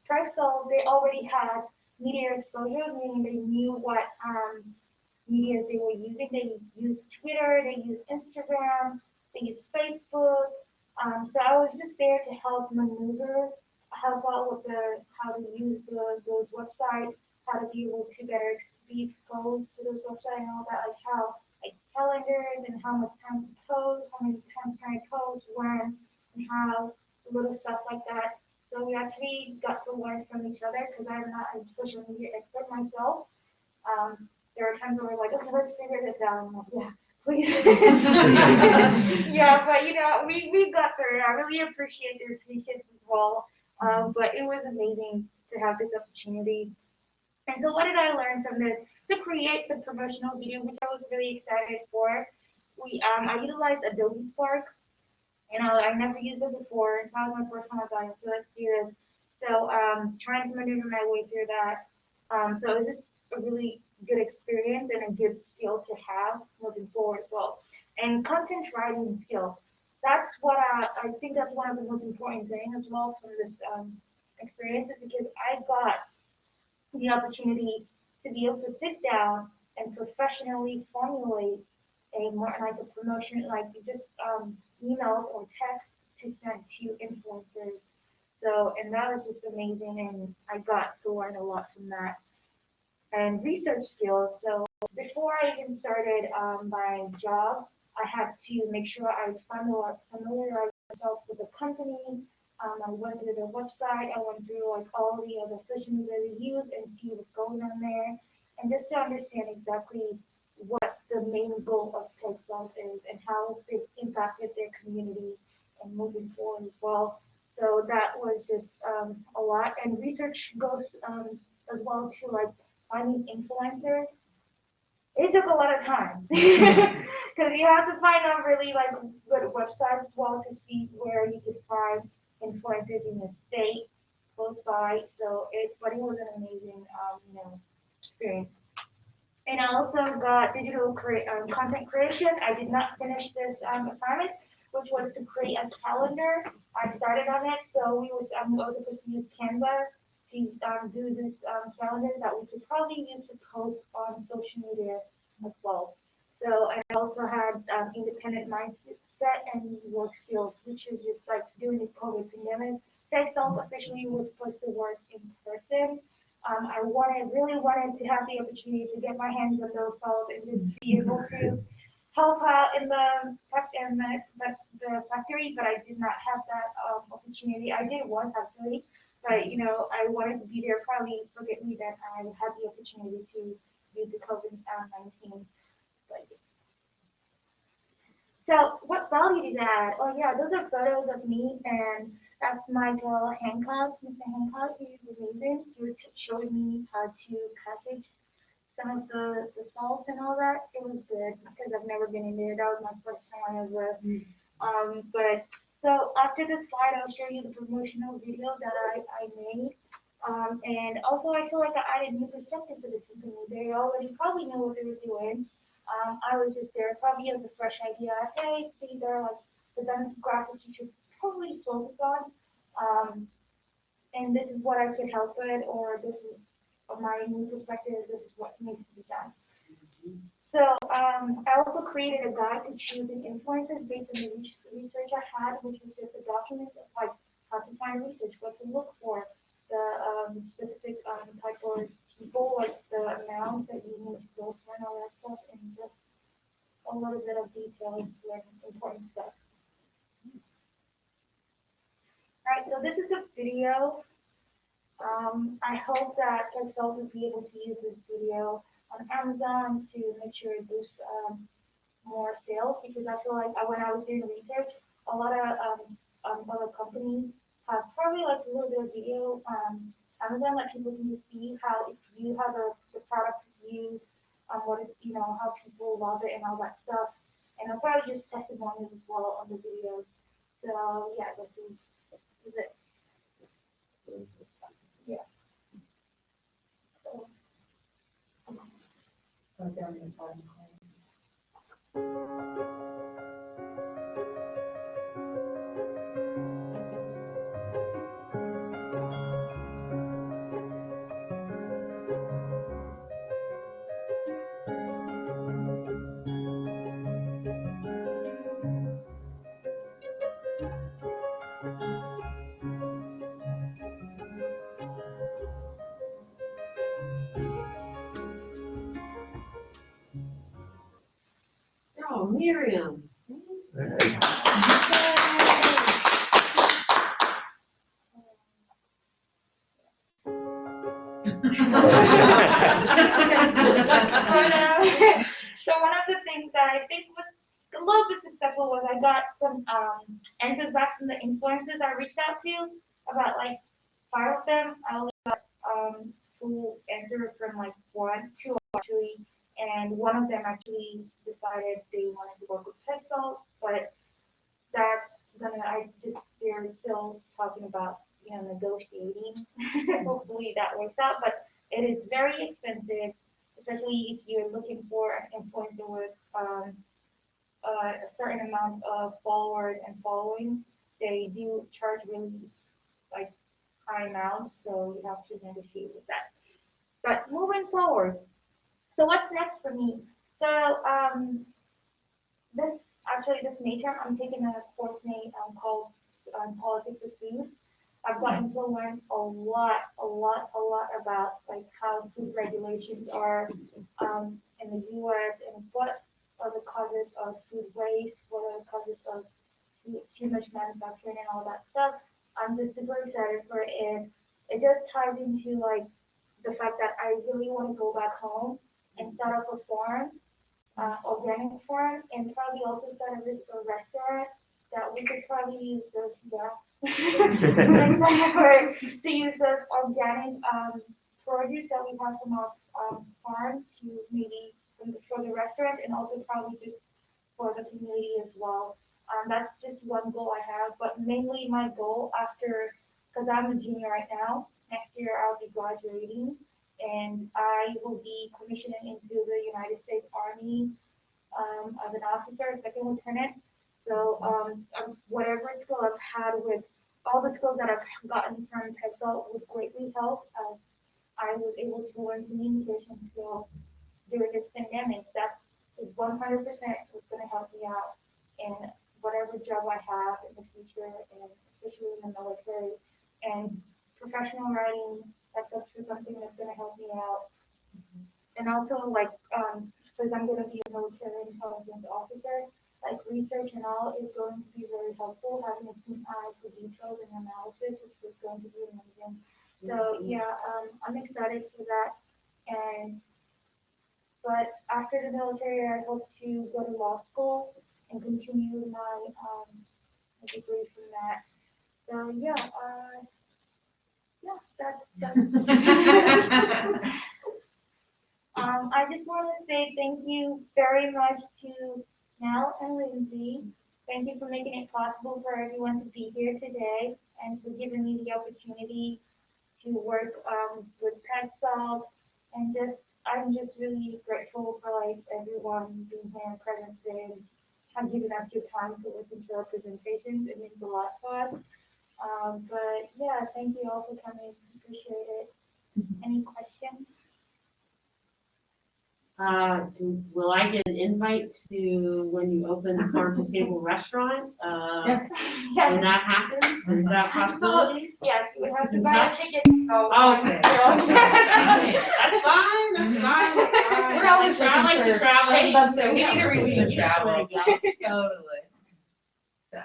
Speaker 4: PEG salt, they already had media exposure, meaning they knew what media they were using. They used Twitter, they used Instagram, they used Facebook. So I was just there to help maneuver, help out with how to use those websites, how to be able to better be exposed to those websites and all that, like how calendars and how much time to post, how many times can I post, when, and how, little stuff like that. So we actually got to learn from each other because I'm not a social media expert myself. There are times where we're like, okay, let's figure this out. I'm like, yeah, please. Yeah, but we got through it. I really appreciate their patience as well. But it was amazing to have this opportunity. And so what did I learn from this? to create the promotional video, which I was really excited for. I utilized Adobe Spark, and I never used it before. That was my first time. I thought, so let's do this. So trying to maneuver my way through that. So it was just a really good experience and a good skill to have moving forward as well. And content writing skills. That's what I think that's one of the most important things as well from this experience, is because I got the opportunity to be able to sit down and professionally formulate a more like a promotion, like just emails or text to send to influencers. So, and that was just amazing, and I got to learn a lot from that. And research skills. So before I even started my job, I had to make sure I familiarize myself with the company. I went through their website. I went through like all the other social media they use and see what's going on there, and just to understand exactly what the main goal of Pixel is and how it's impacted their community and moving forward as well. So that was just a lot, and research goes as well to like finding influencers. It took a lot of time because you have to find out really like good websites as well to see where you could find influencers in the state close by. But it was an amazing, experience. And I also got digital content creation. I did not finish this assignment, which was to create a calendar. I started on it, so we was supposed to use Canva to do this calendar that we could probably use to post on social media as well. So I also had independent mindset and work skills, which is just like during the COVID pandemic. Self officially was supposed to work in person. I really wanted to have the opportunity to get my hands on those cells and just be able to help out in the factory, but I did not have that opportunity. I did once actually, but I wanted to be there. Probably forget me that I had the opportunity to do the COVID-19. So what value did that? Oh yeah, those are photos of me, and that's Michael Hancock. Mr. Hancock, he's amazing. He was showing me how to package some of the salt and all that. It was good because I've never been in there. That was my first time ever. But so after this slide, I'll show you the promotional video that I made. And also I feel like I added new perspective to the company. They already probably knew what they were doing. I was just there probably as a fresh idea. Hey, these are like the demographics you should probably focus on. And this is what I could help with, or this is my new perspective, this is what needs to be done. So I also created a guide to choosing influencers based on the research I had, which was just a document of like how to find research, what to look for, the specific type of people, like the amounts that you need to go for and all that stuff, and just a little bit of details with important stuff. Alright, so this is a video. I hope that Excel will be able to use this video on Amazon to make sure it boosts more sales, because I feel like when I was doing research, a lot of other companies have probably like a little bit of video on Amazon that people can just see how it's used, how the product is used, what is, how people love it and all that stuff. And I'll probably just testimonials as well on the video. So yeah, this is it. Yeah.
Speaker 3: Oh, Miriam.
Speaker 4: So one of the things that I think was a little bit successful was I got some answers back from the influencers I reached out to, about like 5 of them. I only got full answer from like 1, 2 actually, and one of them actually decided they wanted to work with pet salt, but they're still talking about, negotiating. Hopefully that works out, but it is very expensive, especially if you're looking for an influencer with a certain amount of followers and following. They do charge really like high amounts, so you have to negotiate with that. But moving forward, so what's next for me? So this major, I'm taking a course called Politics of Food. I've gotten to learn a lot about like how food regulations are in the U.S. and what are the causes of food waste, what are the causes of too much manufacturing and all that stuff. I'm just super excited for it, and it just ties into like the fact that I really want to go back home and start up a farm, organic farm, and probably also start a restaurant that we could probably use those, I'm excited to use those organic produce that we have from our farm to maybe for the restaurant, and also probably just for the community as well. That's just one goal I have, but mainly my goal after, because I'm a junior right now, next year I'll be graduating, and I will be commissioning into the United States Army as an officer, second lieutenant. So whatever skill I've had with all the skills that I've gotten from Pexel would greatly help. I was able to learn communication skills during this pandemic. That's 100% was going to help me out in whatever job I have in the future, and especially in the military. And professional writing, that's actually something that's going to help me out. And also, like, since I'm going to be a military intelligence officer, like research and all is going to be very helpful. Having a keen eye for details and analysis is going to be amazing. So yeah, I'm excited for that. But after the military, I hope to go to law school and continue my degree from that. So yeah, that's. I just want to say thank you very much to Mel and Lindsay. Thank you for making it possible for everyone to be here today and for giving me the opportunity to work with PetSalt. And I'm just really grateful for like everyone being here and present today and giving us your time to listen to our presentations. It means a lot to us. But yeah, thank you all for coming. Appreciate it. Any questions?
Speaker 2: Will I get an invite to when you open the Farm to Table restaurant?
Speaker 4: Yes.
Speaker 2: When that happens, is that a possibility?
Speaker 4: Yes, you would have to
Speaker 2: In
Speaker 4: buy a
Speaker 2: touch?
Speaker 4: ticket to go.
Speaker 2: Okay. That's fine.
Speaker 1: We're always
Speaker 2: I like to travel.
Speaker 1: Hey, so we need a reason to travel. Totally. So.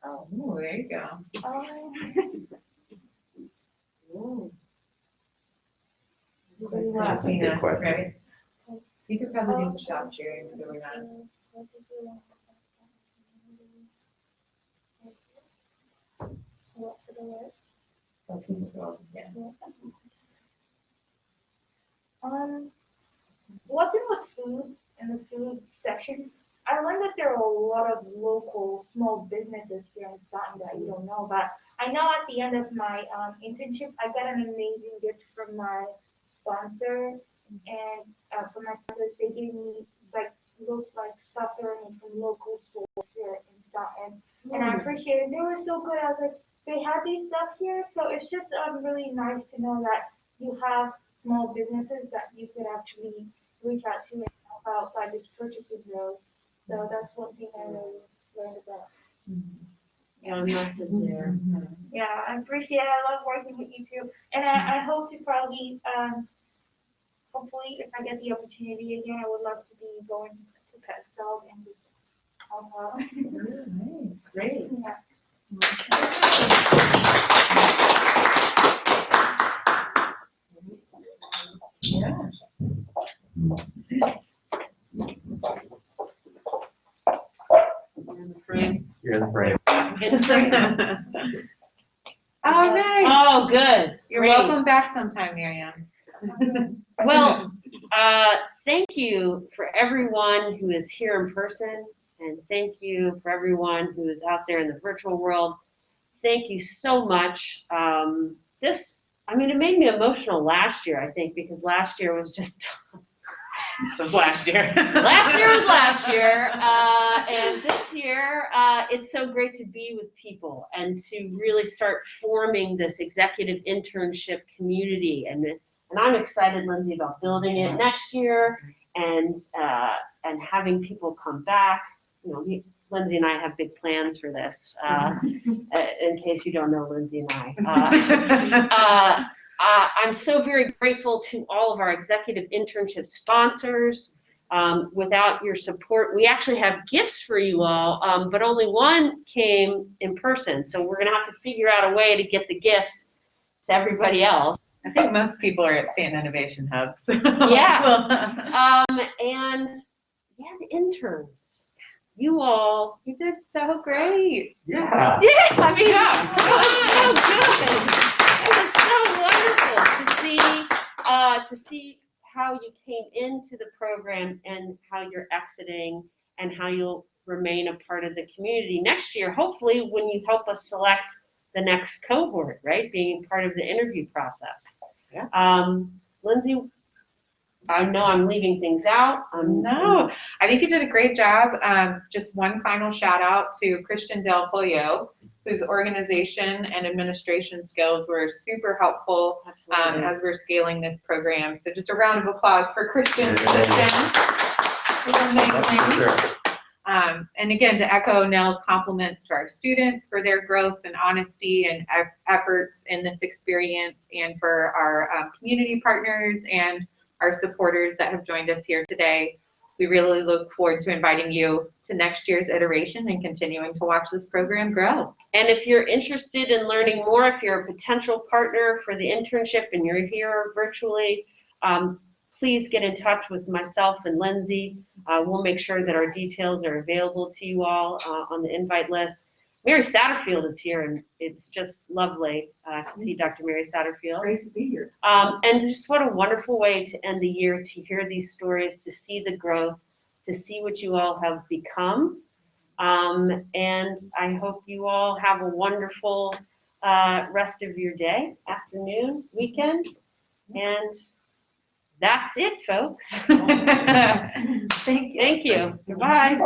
Speaker 1: Oh, ooh, there you go.
Speaker 2: Ooh.
Speaker 11: That's a good question.
Speaker 1: Right? You could probably use job sharing, so we're not. Yeah.
Speaker 4: Working with food in the food section, I learned that there are a lot of local small businesses here in Staunton that you don't know about. I know at the end of my internship, I got an amazing gift from my sponsor, and from my sponsors, they gave me like stuff from local stores here in Staunton, and I appreciate it. They were so good. I was like, they have these stuff here, so it's just really nice to know that you have small businesses that you could actually reach out to and help out by this purchases road. So that's one thing I really learned about.
Speaker 2: Yeah, message there.
Speaker 4: Yeah, I appreciate it. I love working with you too. And I hope to probably, hopefully, if I get the opportunity again, I would love to be going to PetSalt and just help out.
Speaker 2: Great.
Speaker 4: Yeah.
Speaker 1: Yeah.
Speaker 11: You're the frame.
Speaker 1: Oh, nice.
Speaker 2: Oh, good.
Speaker 1: You're
Speaker 2: Great.
Speaker 1: welcome back sometime, Mariam.
Speaker 2: Well, thank you for everyone who is here in person, and thank you for everyone who is out there in the virtual world. Thank you so much. It made me emotional last year, I think, because last year was just
Speaker 11: Last year.
Speaker 2: last year was last year, and this year it's so great to be with people and to really start forming this executive internship community. And I'm excited, Lindsay, about building it next year and having people come back. Lindsay and I have big plans for this. In case you don't know Lindsay and I. I'm so very grateful to all of our executive internship sponsors. Without your support, we actually have gifts for you all, but only one came in person. So we're going to have to figure out a way to get the gifts to everybody else.
Speaker 1: I think most people are at Stanton Innovation Hub. So.
Speaker 2: Yeah. The interns. You
Speaker 1: did so great.
Speaker 11: Yeah.
Speaker 2: Yeah, it was so good. It was so wonderful to see how you came into the program and how you're exiting and how you'll remain a part of the community next year, hopefully when you help us select the next cohort, right? Being part of the interview process.
Speaker 1: Yeah.
Speaker 2: Lindsay, I know I'm leaving things out.
Speaker 1: No, I think you did a great job. Just one final shout out to Christian Del Pollo, whose organization and administration skills were super helpful as we're scaling this program. So just a round of applause for Christian. And again, to echo Nell's compliments to our students for their growth and honesty and efforts in this experience, and for our community partners and our supporters that have joined us here today. We really look forward to inviting you to next year's iteration and continuing to watch this program grow.
Speaker 2: And if you're interested in learning more, if you're a potential partner for the internship and you're here virtually, please get in touch with myself and Lindsay. We'll make sure that our details are available to you all on the invite list. Mary Satterfield is here, and it's just lovely to see Dr. Mary Satterfield.
Speaker 3: Great to be here.
Speaker 2: And just what a wonderful way to end the year, to hear these stories, to see the growth, to see what you all have become. And I hope you all have a wonderful rest of your day, afternoon, weekend, and that's it, folks.
Speaker 1: Thank you.
Speaker 2: Thank you. Goodbye.